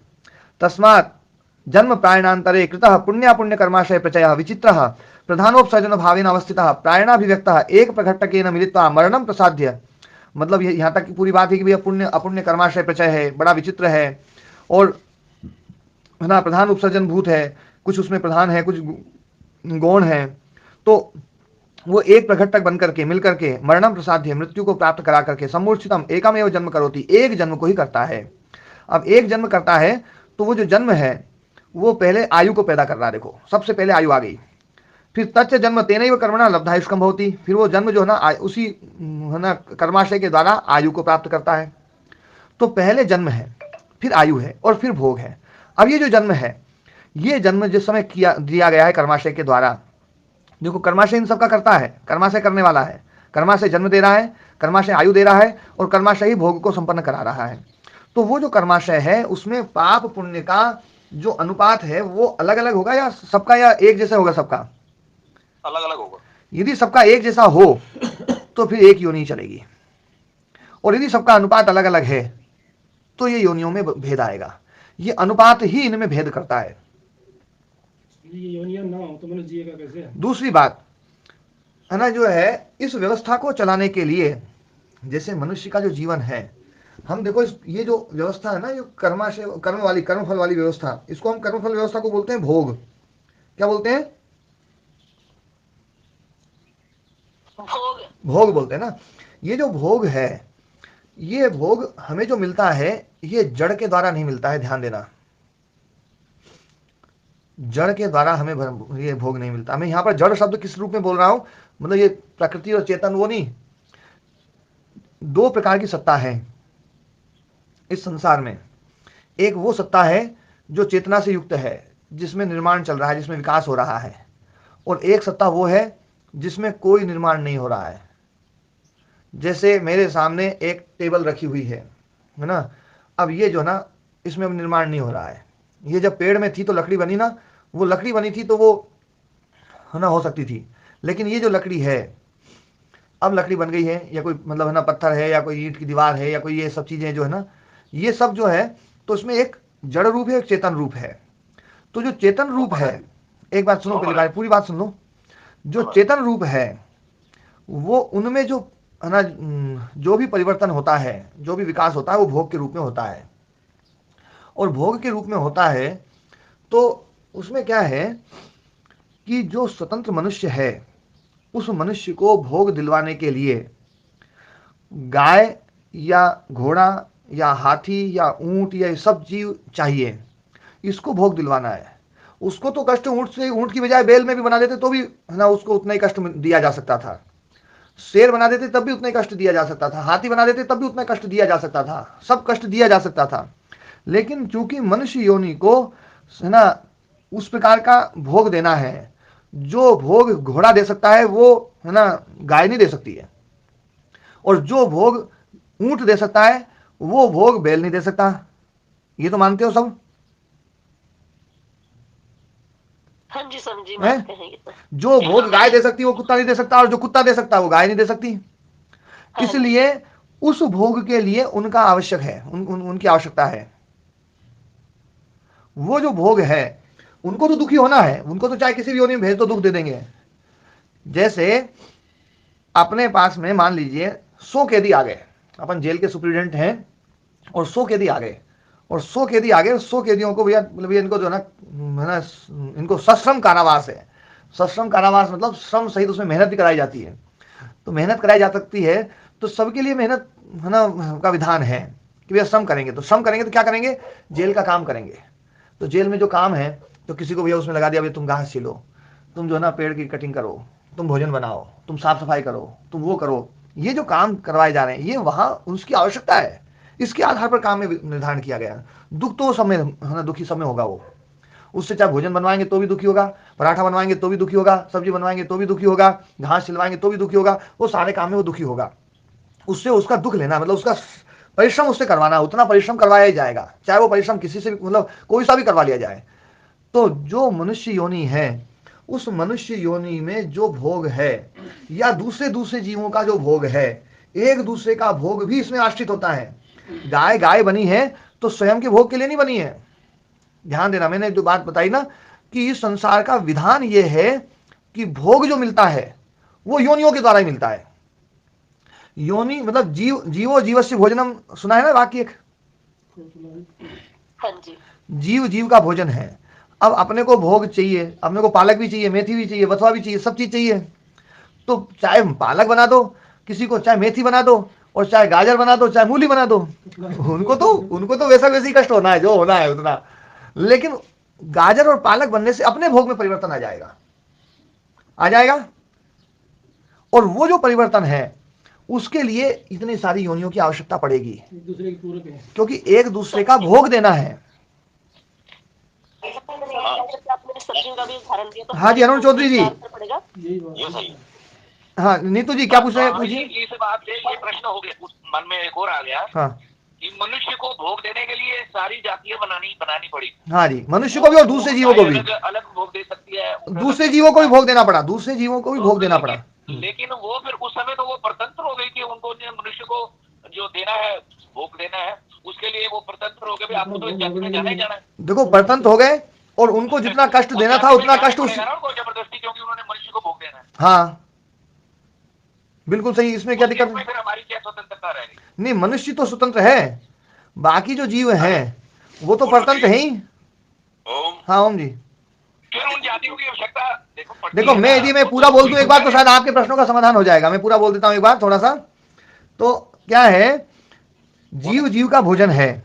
[SPEAKER 1] तस्मात् जन्म प्रायणांतरे कृतः पुण्य कर्माशय प्रचय विचित्र प्रधानोपसर्जन भावेन अवस्थितः प्रायणाभिव्यक्तः एक प्रघट्टकेन मिलित्वा मरणं प्रसाद्य। मतलब यहाँ तक की पूरी बात है कि भैया पुण्य अपुण्य कर्माशय प्रचय है, बड़ा विचित्र है, और है ना प्रधान उपसर्जन भूत है, कुछ उसमें प्रधान है कुछ गौण है, तो वो एक प्रघट्टक बन करके मिल करके मरणम प्रसाद्य मृत्यु को प्राप्त करा करके सम्मूर्छितम एकमेव जन्म करोति, एक जन्म को ही करता है। अब एक जन्म करता है तो वो जो जन्म है वो पहले आयु को पैदा कर रहा है। देखो सबसे पहले आयु आ गई, फिर तच्च जन्म तेनैव कर्मणा लब्धायुष्कम होती, फिर वो जन्म जो है ना उसी है ना कर्माशय के द्वारा आयु को प्राप्त करता है। तो पहले जन्म है, फिर आयु है, और फिर भोग है। अब ये जो जन्म है, ये जन्म जिस समय दिया गया है कर्माशय के द्वारा, देखो कर्माशय इन सबका करता है, कर्माशय करने वाला है, कर्माशय जन्म दे रहा है, कर्माशय आयु दे रहा है, और कर्माशय ही भोग को संपन्न करा रहा है। तो वो जो कर्माशय है उसमें पाप पुण्य का जो अनुपात है वो अलग अलग होगा या सबका, या एक जैसा होगा सबका?
[SPEAKER 6] अलग अलग होगा।
[SPEAKER 1] यदि सबका एक जैसा हो तो फिर एक योनि चलेगी, और यदि सबका अनुपात अलग अलग है तो ये योनियों में भेद आएगा। ये अनुपात ही इनमें भेद करता है।
[SPEAKER 4] ये योनियां ना हो तो मनुष्य जिएगा कैसे?
[SPEAKER 1] दूसरी बात है ना, जो है इस व्यवस्था को चलाने के लिए, जैसे मनुष्य का जो जीवन है, हम देखो ये जो व्यवस्था है ना, ये कर्मफल वाली व्यवस्था, इसको हम कर्मफल व्यवस्था को बोलते हैं भोग। क्या बोलते हैं? भोग बोलते हैं ना। ये जो भोग है, ये भोग हमें जो मिलता है ये जड़ के द्वारा नहीं मिलता है, ध्यान देना। जड़ के द्वारा हमें ये भोग नहीं मिलता। मैं यहाँ पर जड़ शब्द किस रूप में बोल रहा हूं, मतलब ये प्रकृति और चेतन वो नहीं। दो प्रकार की सत्ता है इस संसार में। एक वो सत्ता है जो चेतना से युक्त है, जिसमें निर्माण चल रहा है, जिसमें विकास हो रहा है, और एक सत्ता वो है जिसमें कोई निर्माण नहीं हो रहा है। जैसे मेरे सामने एक टेबल रखी हुई है ना, अब ये जो ना, इसमें अब निर्माण नहीं हो रहा है। ये जब पेड़ में थी तो लकड़ी बनी ना, वो लकड़ी बनी थी तो वो है ना हो सकती थी, लेकिन ये जो लकड़ी है अब लकड़ी बन गई है, या कोई मतलब है ना पत्थर है, या कोई ईंट की दीवार है, या कोई ये सब चीजें जो है ना, ये सब जो है, तो इसमें एक जड़ रूप है, एक चेतन रूप है। तो जो चेतन रूप है, एक बात सुनो, पहली बार पूरी बात सुन लो। जो चेतन रूप है वो, उनमें जो है ना, जो भी परिवर्तन होता है, जो भी विकास होता है, वो भोग के रूप में होता है। और भोग के रूप में होता है तो उसमें क्या है कि जो स्वतंत्र मनुष्य है, उस मनुष्य को भोग दिलवाने के लिए गाय या घोड़ा या हाथी या ऊंट या सब जीव चाहिए। इसको भोग दिलवाना है। उसको तो कष्ट ऊंट की बजाय बैल में भी बना देते तो भी है ना, उसको उतना ही कष्ट दिया जा सकता था। शेर बना देते तब भी उतना ही कष्ट दिया जा सकता था। हाथी बना देते तब भी उतना कष्ट दिया जा सकता था। सब कष्ट दिया जा सकता था। लेकिन चूंकि मनुष्य योनि को है ना उस प्रकार का भोग देना है, जो भोग घोड़ा दे सकता है वो है ना गाय नहीं दे सकती है, और जो भोग ऊंट दे सकता है वो भोग बैल नहीं दे सकता। ये तो मानते हो सब?
[SPEAKER 7] हाँ जी समझी, मानते हैं ये तो।
[SPEAKER 1] जो भोग गाय दे सकती है वो कुत्ता नहीं दे सकता, और जो कुत्ता दे सकता है वो गाय नहीं दे सकती। इसलिए उस भोग के लिए उनका आवश्यक है, उनकी आवश्यकता है। वो जो भोग है उनको तो दुखी होना है, उनको तो चाहे किसी भी योनि में भेज तो दुख दे देंगे। जैसे अपने पास में मान लीजिए 100 कैदी आ गए, अपन जेल के सुप्रिटेंडेंट हैं, और 100 कैदी आ गए, और 100 कैदी आ गए। 100 कैदियों को भैया मतलब इनको जो है ना इनको सश्रम कारावास है। सश्रम कारावास मतलब श्रम सहित उसमें मेहनत भी कराई जाती है। तो मेहनत कराई जा सकती है, तो सबके लिए मेहनत है ना का विधान है कि भैया श्रम करेंगे। तो श्रम करेंगे तो क्या करेंगे? जेल का काम करेंगे। तो जेल में जो काम है, तो किसी को भैया उसमें लगा दिया, भैया तुम घास छीलो, तुम जो है ना पेड़ की कटिंग करो, तुम भोजन बनाओ, तुम साफ सफाई करो, तुम वो करो। ये जो काम करवाए जा रहे हैं ये वहां उसकी आवश्यकता है, इसके आधार पर काम में निर्धारण किया गया। दुख तो समय है ना, दुखी समय होगा वो। उससे चाहे भोजन बनवाएंगे तो भी दुखी होगा, पराठा बनवाएंगे तो भी दुखी होगा, सब्जी बनवाएंगे तो भी दुखी होगा, घास छिलवाएंगे तो भी दुखी होगा। वो सारे काम में वो दुखी होगा। उससे उसका दुख लेना मतलब उसका परिश्रम उससे करवाना, उतना परिश्रम करवाया ही जाएगा, चाहे वो परिश्रम किसी से भी मतलब कोई सा भी करवा लिया जाए। तो जो मनुष्य योनि है, उस मनुष्य योनि में जो भोग है या दूसरे जीवों का जो भोग है, एक दूसरे का भोग भी इसमें आश्रित होता है। गाय बनी है तो स्वयं के भोग के लिए नहीं बनी है। ध्यान देना, मैंने जो बात बताई ना कि इस संसार का विधान यह है कि भोग जो मिलता है वो योनियों के द्वारा ही मिलता है। योनि मतलब जीवो जीवस्य भोजनम, सुना है ना वाक्य एक?
[SPEAKER 7] हाँ जी।
[SPEAKER 1] जीव का भोजन है। अब अपने को भोग चाहिए, अपने को पालक भी चाहिए, मेथी भी चाहिए, बथुआ भी चाहिए, सब चीज चाहिए। तो चाहे पालक बना दो किसी को, चाहे मेथी बना दो, और चाहे गाजर बना दो, चाहे मूली बना दो, उनको तो वैसा वैसे ही कष्ट होना है जो होना है उतना। लेकिन गाजर और पालक बनने से अपने भोग में परिवर्तन आ जाएगा। और वो जो परिवर्तन है उसके लिए इतनी सारी योनियों की आवश्यकता पड़ेगी,
[SPEAKER 4] दूसरे के पूरक है,
[SPEAKER 1] क्योंकि एक दूसरे का भोग देना है। हाँ जी अरुण चौधरी जी। हाँ नीतू जी क्या पूछ रहे हैं? पूछिए।
[SPEAKER 3] ये प्रश्न हो गया मन में एक और आ गया।
[SPEAKER 1] हाँ।
[SPEAKER 5] मनुष्य को भोग देने के लिए सारी जातियां बनानी पड़ी।
[SPEAKER 1] हाँ जी, मनुष्य को भी और दूसरे जीवों को भी
[SPEAKER 5] अलग भोग दे सकती है,
[SPEAKER 1] दूसरे जीवों को भी भोग देना पड़ा, दूसरे जीवों को भी भोग देना पड़ा।
[SPEAKER 5] लेकिन वो फिर उस समय तो वो परतंत्र हो गई कि उनको मनुष्य को जो देना है, भोग देना है, उसके लिए वो परतंत्र हो गए, आपको तो जाति में जाना ही जाना है।
[SPEAKER 1] देखो परतंत्र हो गए, और उनको जितना कष्ट देना था उतना कष्ट
[SPEAKER 5] उनको जबरदस्ती, क्योंकि उन्होंने मनुष्य को भोग देना है।
[SPEAKER 1] हाँ बिल्कुल सही, इसमें क्या दिक्कत है?
[SPEAKER 5] फिर हमारी क्या स्वतंत्रता रहेगी?
[SPEAKER 1] नहीं, मनुष्य तो स्वतंत्र है, बाकी जो जीव हैं वो तो परतंत्र है ही। हाँ ओम जी,
[SPEAKER 5] फिर उन जातियों की आवश्यकता
[SPEAKER 1] देखो मैं यदि मैं पूरा बोल दूं एक बार तो शायद आपके प्रश्नों का समाधान हो जाएगा। मैं पूरा बोल देता हूं एक बार थोड़ा सा। तो क्या है, जीव जीव का भोजन है,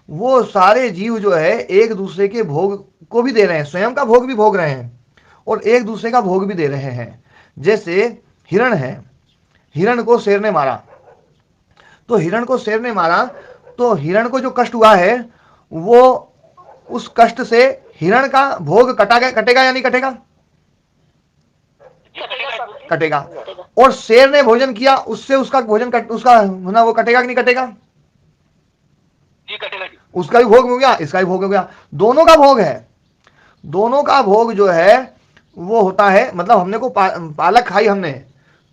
[SPEAKER 1] वो सारे जीव जो है एक दूसरे के भोग को भी दे रहे हैं, स्वयं का भोग भी भोग रहे हैं और एक दूसरे का भोग भी दे रहे हैं। जैसे हिरण है, हिरण को शेर ने मारा, तो हिरण को शेर ने मारा तो हिरण को जो कष्ट हुआ है वो उस कष्ट से हिरण का भोग कटेगा या नहीं कटेगा? कटेगा। और शेर ने भोजन किया, उससे उसका भोजन उसका होना वो कटेगा कि नहीं कटेगा? उसका भी भोग हो गया, इसका भी भोग हो गया, दोनों का भोग है। दोनों का भोग जो है वो होता है, मतलब हमने को पालक खाई हमने,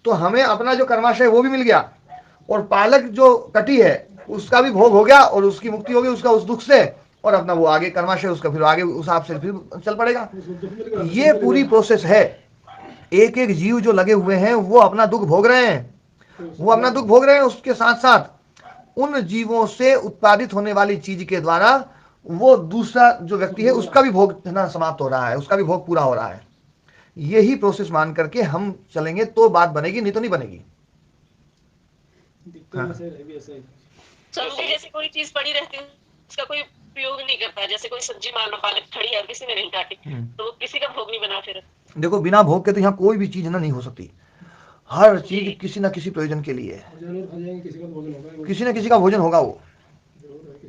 [SPEAKER 1] तो हमें अपना जो कर्माशय वो भी मिल गया, और पालक जो कटी है उसका भी भोग हो गया और उसकी मुक्ति हो गई उसका उस दुख से, और अपना वो आगे कर्माशय उसका फिर आगे उस हिसाब से फिर चल पड़ेगा। ये पूरी प्रोसेस है। एक एक जीव जो लगे हुए हैं वो अपना दुख भोग रहे हैं, वो अपना दुख भोग रहे हैं, उसके साथ साथ उन जीवों से उत्पादित होने वाली चीज के द्वारा वो दूसरा जो व्यक्ति है उसका भी भोग ना समाप्त हो रहा है, उसका भी भोग पूरा हो रहा है। यही प्रोसेस मान करके हम चलेंगे तो बात बनेगी, नहीं तो नहीं बनेगी।
[SPEAKER 7] हाँ। जैसे कोई चीज पड़ी रहती है उसका कोई उपयोग नहीं करता, जैसे कोई सब्जी मान लो पालक खड़ी है किसी ने नहीं काटी तो किसी का भोग नहीं बना। फिर देखो
[SPEAKER 1] बिना भोग के तो यहाँ कोई भी चीज ना नहीं हो सकती, हर चीज किसी ना किसी प्रयोजन के लिए है, किसी न किसी का भोजन होगा, वो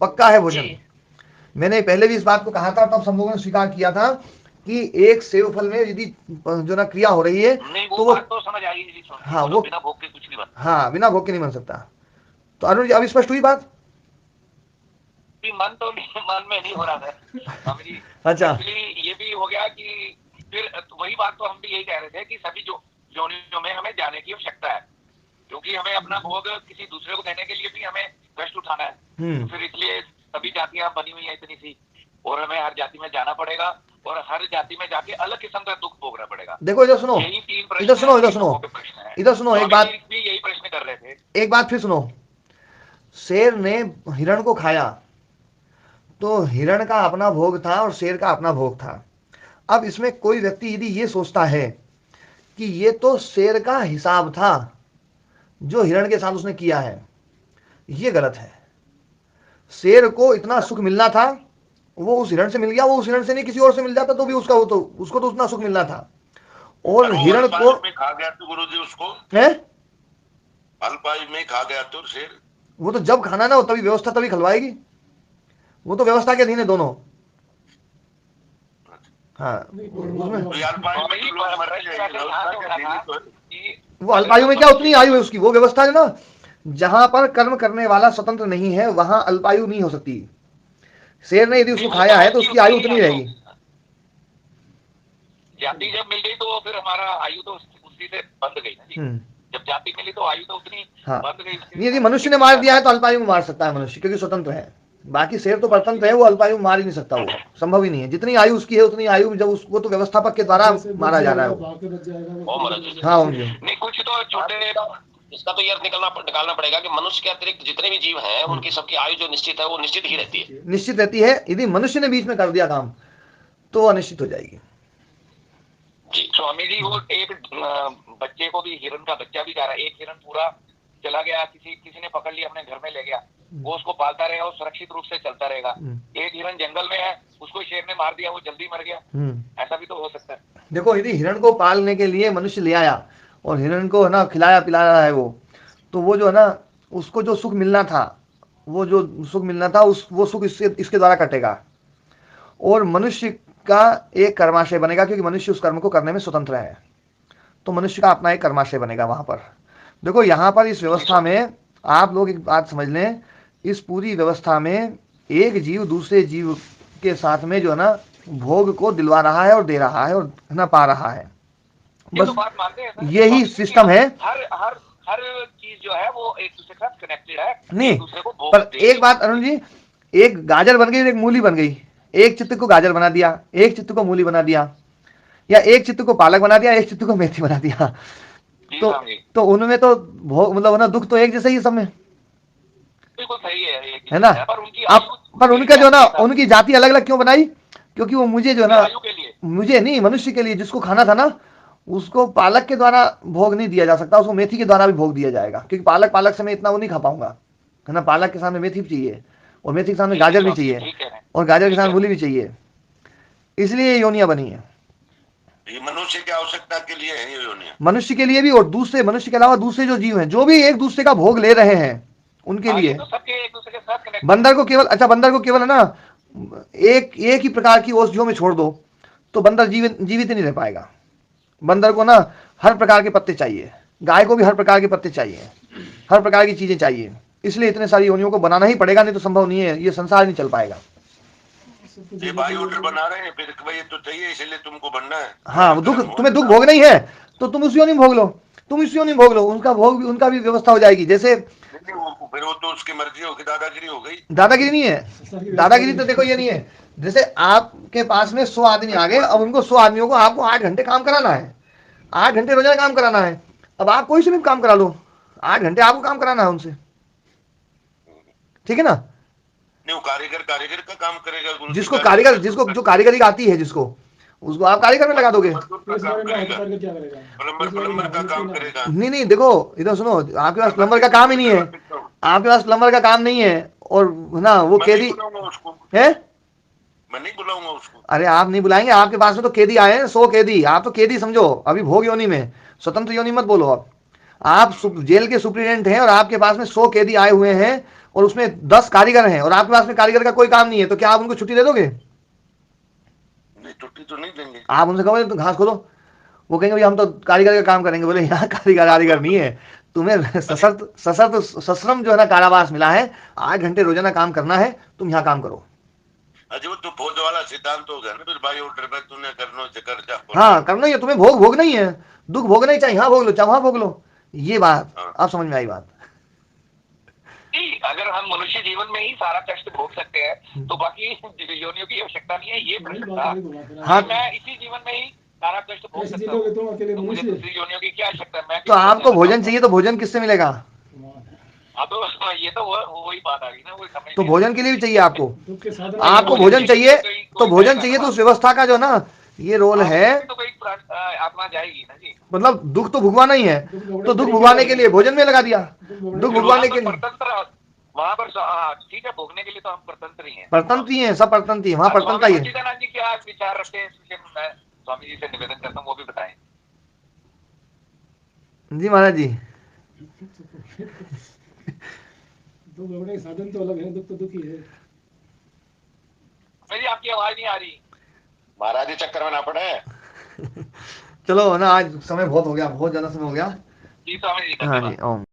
[SPEAKER 1] पक्का है भोजन। मैंने पहले भी इस बात को कहा था, तब सब लोगों ने स्वीकार किया था कि एक सेव फल में यदि जो ना क्रिया हो रही है तो वो
[SPEAKER 5] तो समझ आई।
[SPEAKER 1] हाँ वो
[SPEAKER 5] बिना भोग के कुछ नहीं बनता।
[SPEAKER 1] हाँ बिना भोग के नहीं बन सकता। तो अरुण जी अब स्पष्ट हुई बात?
[SPEAKER 5] मन तो नहीं, मन में नहीं हो रहा था।
[SPEAKER 1] अच्छा,
[SPEAKER 5] ये भी हो गया कि फिर वही बात तो हम भी यही कह रहे थे कि सभी जो योनियों में हमें जाने की आवश्यकता है, क्योंकि हमें अपना भोग किसी दूसरे को देने के लिए भी हमें कष्ट उठाना है। तो फिर इसलिए सभी जातियां बनी हुई है इतनी सी, और हमें हर जाति में जाना पड़ेगा और हर जाति में जाके अलग किस्म का दुख भोगना पड़ेगा।
[SPEAKER 1] देखो इधर सुनो, इधर सुनो, इधर सुनो, इधर सुनो, एक बात
[SPEAKER 5] भी यही प्रश्न कर रहे थे।
[SPEAKER 1] एक बात फिर सुनो, शेर ने हिरण को खाया तो हिरण का अपना भोग था और शेर का अपना भोग था। अब इसमें कोई व्यक्ति यदि ये सोचता है कि ये तो शेर का हिसाब था जो हिरण के साथ उसने किया है, ये गलत है। शेर को इतना सुख मिलना था, वो उस हिरण से मिल गया, वो उस हिरण से नहीं किसी और से मिल जाता तो भी उसका वो तो उसको तो उतना सुख मिलना था। और हिरण को
[SPEAKER 5] खा गया तो गुरु जी उसको
[SPEAKER 1] है
[SPEAKER 5] अल्पायु में खा गया तो शेर,
[SPEAKER 1] वो तो जब खाना ना हो तभी व्यवस्था तभी खलवाएगी, वो तो व्यवस्था के अधीन है दोनों। हाँ वो अल्पायु में क्या उतनी आयु है उसकी, वो व्यवस्था है ना, जहां पर कर्म करने वाला स्वतंत्र नहीं है वहां अल्पायु नहीं हो सकती। शेर ने यदि उसको खाया है तो उसकी आयु उतनी रहेगी।
[SPEAKER 5] जाति जब मिल गई तो फिर हमारा आयु तो उसी से बंध गई ना जी। जब जाति मिली तो आयु तो उतनी बंध गई।
[SPEAKER 1] यदि मनुष्य ने मार दिया है तो अल्पायु में मार सकता है मनुष्य, क्योंकि स्वतंत्र है। बाकी शेर तो परतंत्र है, वो अल्पायु मार ही नहीं सकता, वो संभव ही नहीं है। जितनी आयु उसकी है उतनी आयु जब उसको तो व्यवस्थापक के द्वारा मारा जा रहा है। हाँ
[SPEAKER 3] नहीं कुछ तो छोटे, इसका तो ये निकालना पड़ेगा कि मनुष्य के अतिरिक्त जितने भी जीव हैं उनकी सबकी आयु जो निश्चित है वो निश्चित ही रहती है,
[SPEAKER 1] निश्चित रहती है। यदि मनुष्य ने बीच में कर दिया काम तो अनिश्चित हो जाएगी।
[SPEAKER 5] स्वामी जी वो एक बच्चे को भी, हिरण का बच्चा भी जा रहा है, एक हिरण पूरा चला गया, किसी ने पकड़ लिया अपने घर में ले गया, वो उसको पालता रहेगा और सुरक्षित रूप से चलता रहेगा। एक हिरण जंगल में है, उसको शेर ने मार दिया, वो जल्दी मर गया, ऐसा भी तो हो सकता है।
[SPEAKER 1] देखो यदि हिरण को पालने के लिए मनुष्य ले आया और हिरण को है ना खिलाया पिला रहा है वो, तो वो जो है ना उसको जो सुख मिलना था, वो जो सुख मिलना था वो सुख इसके द्वारा कटेगा और मनुष्य का एक कर्माशय बनेगा, क्योंकि मनुष्य उस कर्म को करने में स्वतंत्र है। तो मनुष्य का अपना एक कर्माशय बनेगा वहां पर। देखो यहाँ पर इस व्यवस्था में आप लोग एक बात समझ लें इस पूरी व्यवस्था में एक जीव दूसरे जीव के साथ में जो है ना भोग को दिलवा रहा है और दे रहा है और ना पा रहा है। बस
[SPEAKER 8] तो बात मानते हैं
[SPEAKER 1] यही सिस्टम है।
[SPEAKER 8] हर चीज जो है वो एक दूसरे के साथ कनेक्टेड है,
[SPEAKER 1] नहीं
[SPEAKER 8] दूसरे को भोग
[SPEAKER 1] पर एक बात अरुण जी, एक गाजर बन गई, एक मूली बन गई, एक चित्त को गाजर बना दिया, एक चित्त को मूली बना दिया, या एक चित्त को पालक बना दिया, एक चित्त को मेथी बना दिया, तो उनमें तो भोग मतलब ना दुख तो एक जैसा ही सब में,
[SPEAKER 8] बिल्कुल सही
[SPEAKER 1] है ना। पर उनका जो ना उनकी जाति अलग अलग क्यों बनाई? क्योंकि वो मुझे जो है ना, मुझे नहीं, मनुष्य के लिए जिसको खाना था ना, उसको पालक के द्वारा भोग नहीं दिया जा सकता, उसको मेथी के द्वारा भी भोग दिया जाएगा, क्योंकि पालक से मैं इतना वो नहीं खा पाऊंगा, है ना। पालक के सामने मेथी भी चाहिए, और मेथी के सामने गाजर भी चाहिए, और गाजर के सामने मूली भी चाहिए, इसलिए योनियां बनी है।
[SPEAKER 5] ये मनुष्य की आवश्यकता के लिए है ये योनियां,
[SPEAKER 1] मनुष्य के लिए भी, और दूसरे मनुष्य के अलावा दूसरे जो जीव हैं, जो भी एक दूसरे का भोग ले रहे हैं, उनके लिए।
[SPEAKER 8] तो सबके एक दूसरे के साथ कनेक्ट।
[SPEAKER 1] बंदर को केवल, अच्छा बंदर को केवल है ना एक ही प्रकार की औषधियों में छोड़ दो तो बंदर जीवित ही नहीं रह पाएगा। बंदर को ना हर प्रकार के पत्ते चाहिए, गाय को भी हर प्रकार के पत्ते चाहिए, हर प्रकार की चीजें चाहिए, इसलिए इतने सारी योनियों को बनाना ही पड़ेगा, नहीं तो संभव नहीं है, ये संसार नहीं चल पाएगा।
[SPEAKER 5] ये भाई ऑर्डर बना रहे हैं, फिर भाई तो चाहिए इसलिए तुमको बनना है।
[SPEAKER 1] हाँ, तुम्हें दुख भोगना ही है तो तुम उस योनि में भोग लो, तुम इस योनि में भोग लो, उनका भोग भी, उनका भी व्यवस्था हो जाएगी। जैसे
[SPEAKER 5] फिर वो तो उसकी मर्जी होगी, दादागिरी हो गई।
[SPEAKER 1] दादागिरी नहीं है, दादागिरी तो देखो ये नहीं है, जैसे आपके पास में 100 आदमी आ गए, अब उनको 100 आदमियों को आपको 8 घंटे काम कराना है, 8 घंटे रोजाना काम कराना है। अब आप कोई से भी काम करा लो, 8 घंटे आपको काम कराना है उनसे, ठीक है ना।
[SPEAKER 5] नहीं, वो कारीगर का काम करेगा,
[SPEAKER 1] जिसको कारीगर, जिसको जो कारीगरी आती है, जिसको उसको आप कारीगर में लगा दोगे।
[SPEAKER 5] प्लम्बर का काम करेगा।
[SPEAKER 1] नहीं देखो इधर सुनो, आपके पास प्लम्बर का काम ही नहीं है, आपके पास प्लम्बर का काम नहीं है, और ना वो कैदी है,
[SPEAKER 5] मैं नहीं बुलाऊंगा उसको।
[SPEAKER 1] अरे आप नहीं बुलाएंगे, आपके पास में तो कैदी आए हैं 100 कैदी, आप तो कैदी समझो अभी भोग योनि में, स्वतंत्र योनि मत बोलो। आप जेल के सुप्रीडेंट हैं और आपके पास में 100 कैदी आए हुए हैं और उसमें 10 कारीगर हैं और आपके पास में कारीगर का कोई काम नहीं है, तो क्या आप उनको छुट्टी दे दोगे?
[SPEAKER 5] नहीं, छुट्टी तो नहीं देंगे।
[SPEAKER 1] आप उनसे कहोगे तो घास खोदो, वो कहेंगे भाई हम तो कारीगर का काम करेंगे। बोले यहाँ कारीगर नहीं है, तुम्हें सश्रम जो है ना कारावास मिला है, 8 घंटे रोजाना काम करना है, तुम यहाँ काम करो।
[SPEAKER 5] अजय वो तो फौज वाला सिद्धांत हो गया ना, फिर भाई ऑर्डर में तूने करना कर जा।
[SPEAKER 1] हाँ करना ही है, तुम्हें भोग नहीं है, दुख भोगना ही चाहिए, यहाँ भोग लो चाहे वहां भोग लो। ये बात आप समझ में आई बात?
[SPEAKER 8] अगर हम मनुष्य जीवन में ही सारा कष्ट भोग सकते हैं तो बाकी योनियों की आवश्यकता नहीं है। ये प्रश्न था, हाँ, मैं इसी जीवन में ही सारा कष्ट भोग सकता हूँ तो मुझे दूसरी योनियों की क्या आवश्यकता है?
[SPEAKER 1] तो आपको भोजन चाहिए तो भोजन किससे मिलेगा?
[SPEAKER 8] तो ये तो वही बात आ गई ना, वही।
[SPEAKER 1] तो भोजन के लिए भी चाहिए आपको भोजन चाहिए, तो भोजन चाहिए तो उस व्यवस्था का जो ना ये रोल है,
[SPEAKER 8] तो कोई आत्मा जाएगी ना जी।
[SPEAKER 1] मतलब दुख तो भुगवाना ही है, तो दुख भुगवाने के लिए भोजन में लगा दिया, दुख भुगवाने के लिए
[SPEAKER 8] वहाँ पर ठीक है, भोगने के लिए तो हम परतंत्र ही हैं,
[SPEAKER 1] परतंत्र ही हैं, सब परतंत्र ही, वहाँ परतंत्र ही है।
[SPEAKER 8] जी क्या विचार रखते हैं इस विषय में? मैं स्वामी जी से निवेदन करता हूँ वो भी बताएं।
[SPEAKER 1] जी महाराज जी।
[SPEAKER 4] दुख भोगने के साधन तो अलग है, दुख तो दुख ही है।
[SPEAKER 8] मेरी आपकी आवाज नहीं आ रही महाराज जी, चक्कर में ना पड़े।
[SPEAKER 1] चलो ना, आज समय बहुत हो गया, बहुत ज्यादा समय हो गया
[SPEAKER 8] जी स्वामी जी।
[SPEAKER 1] हाँ जी, ओम।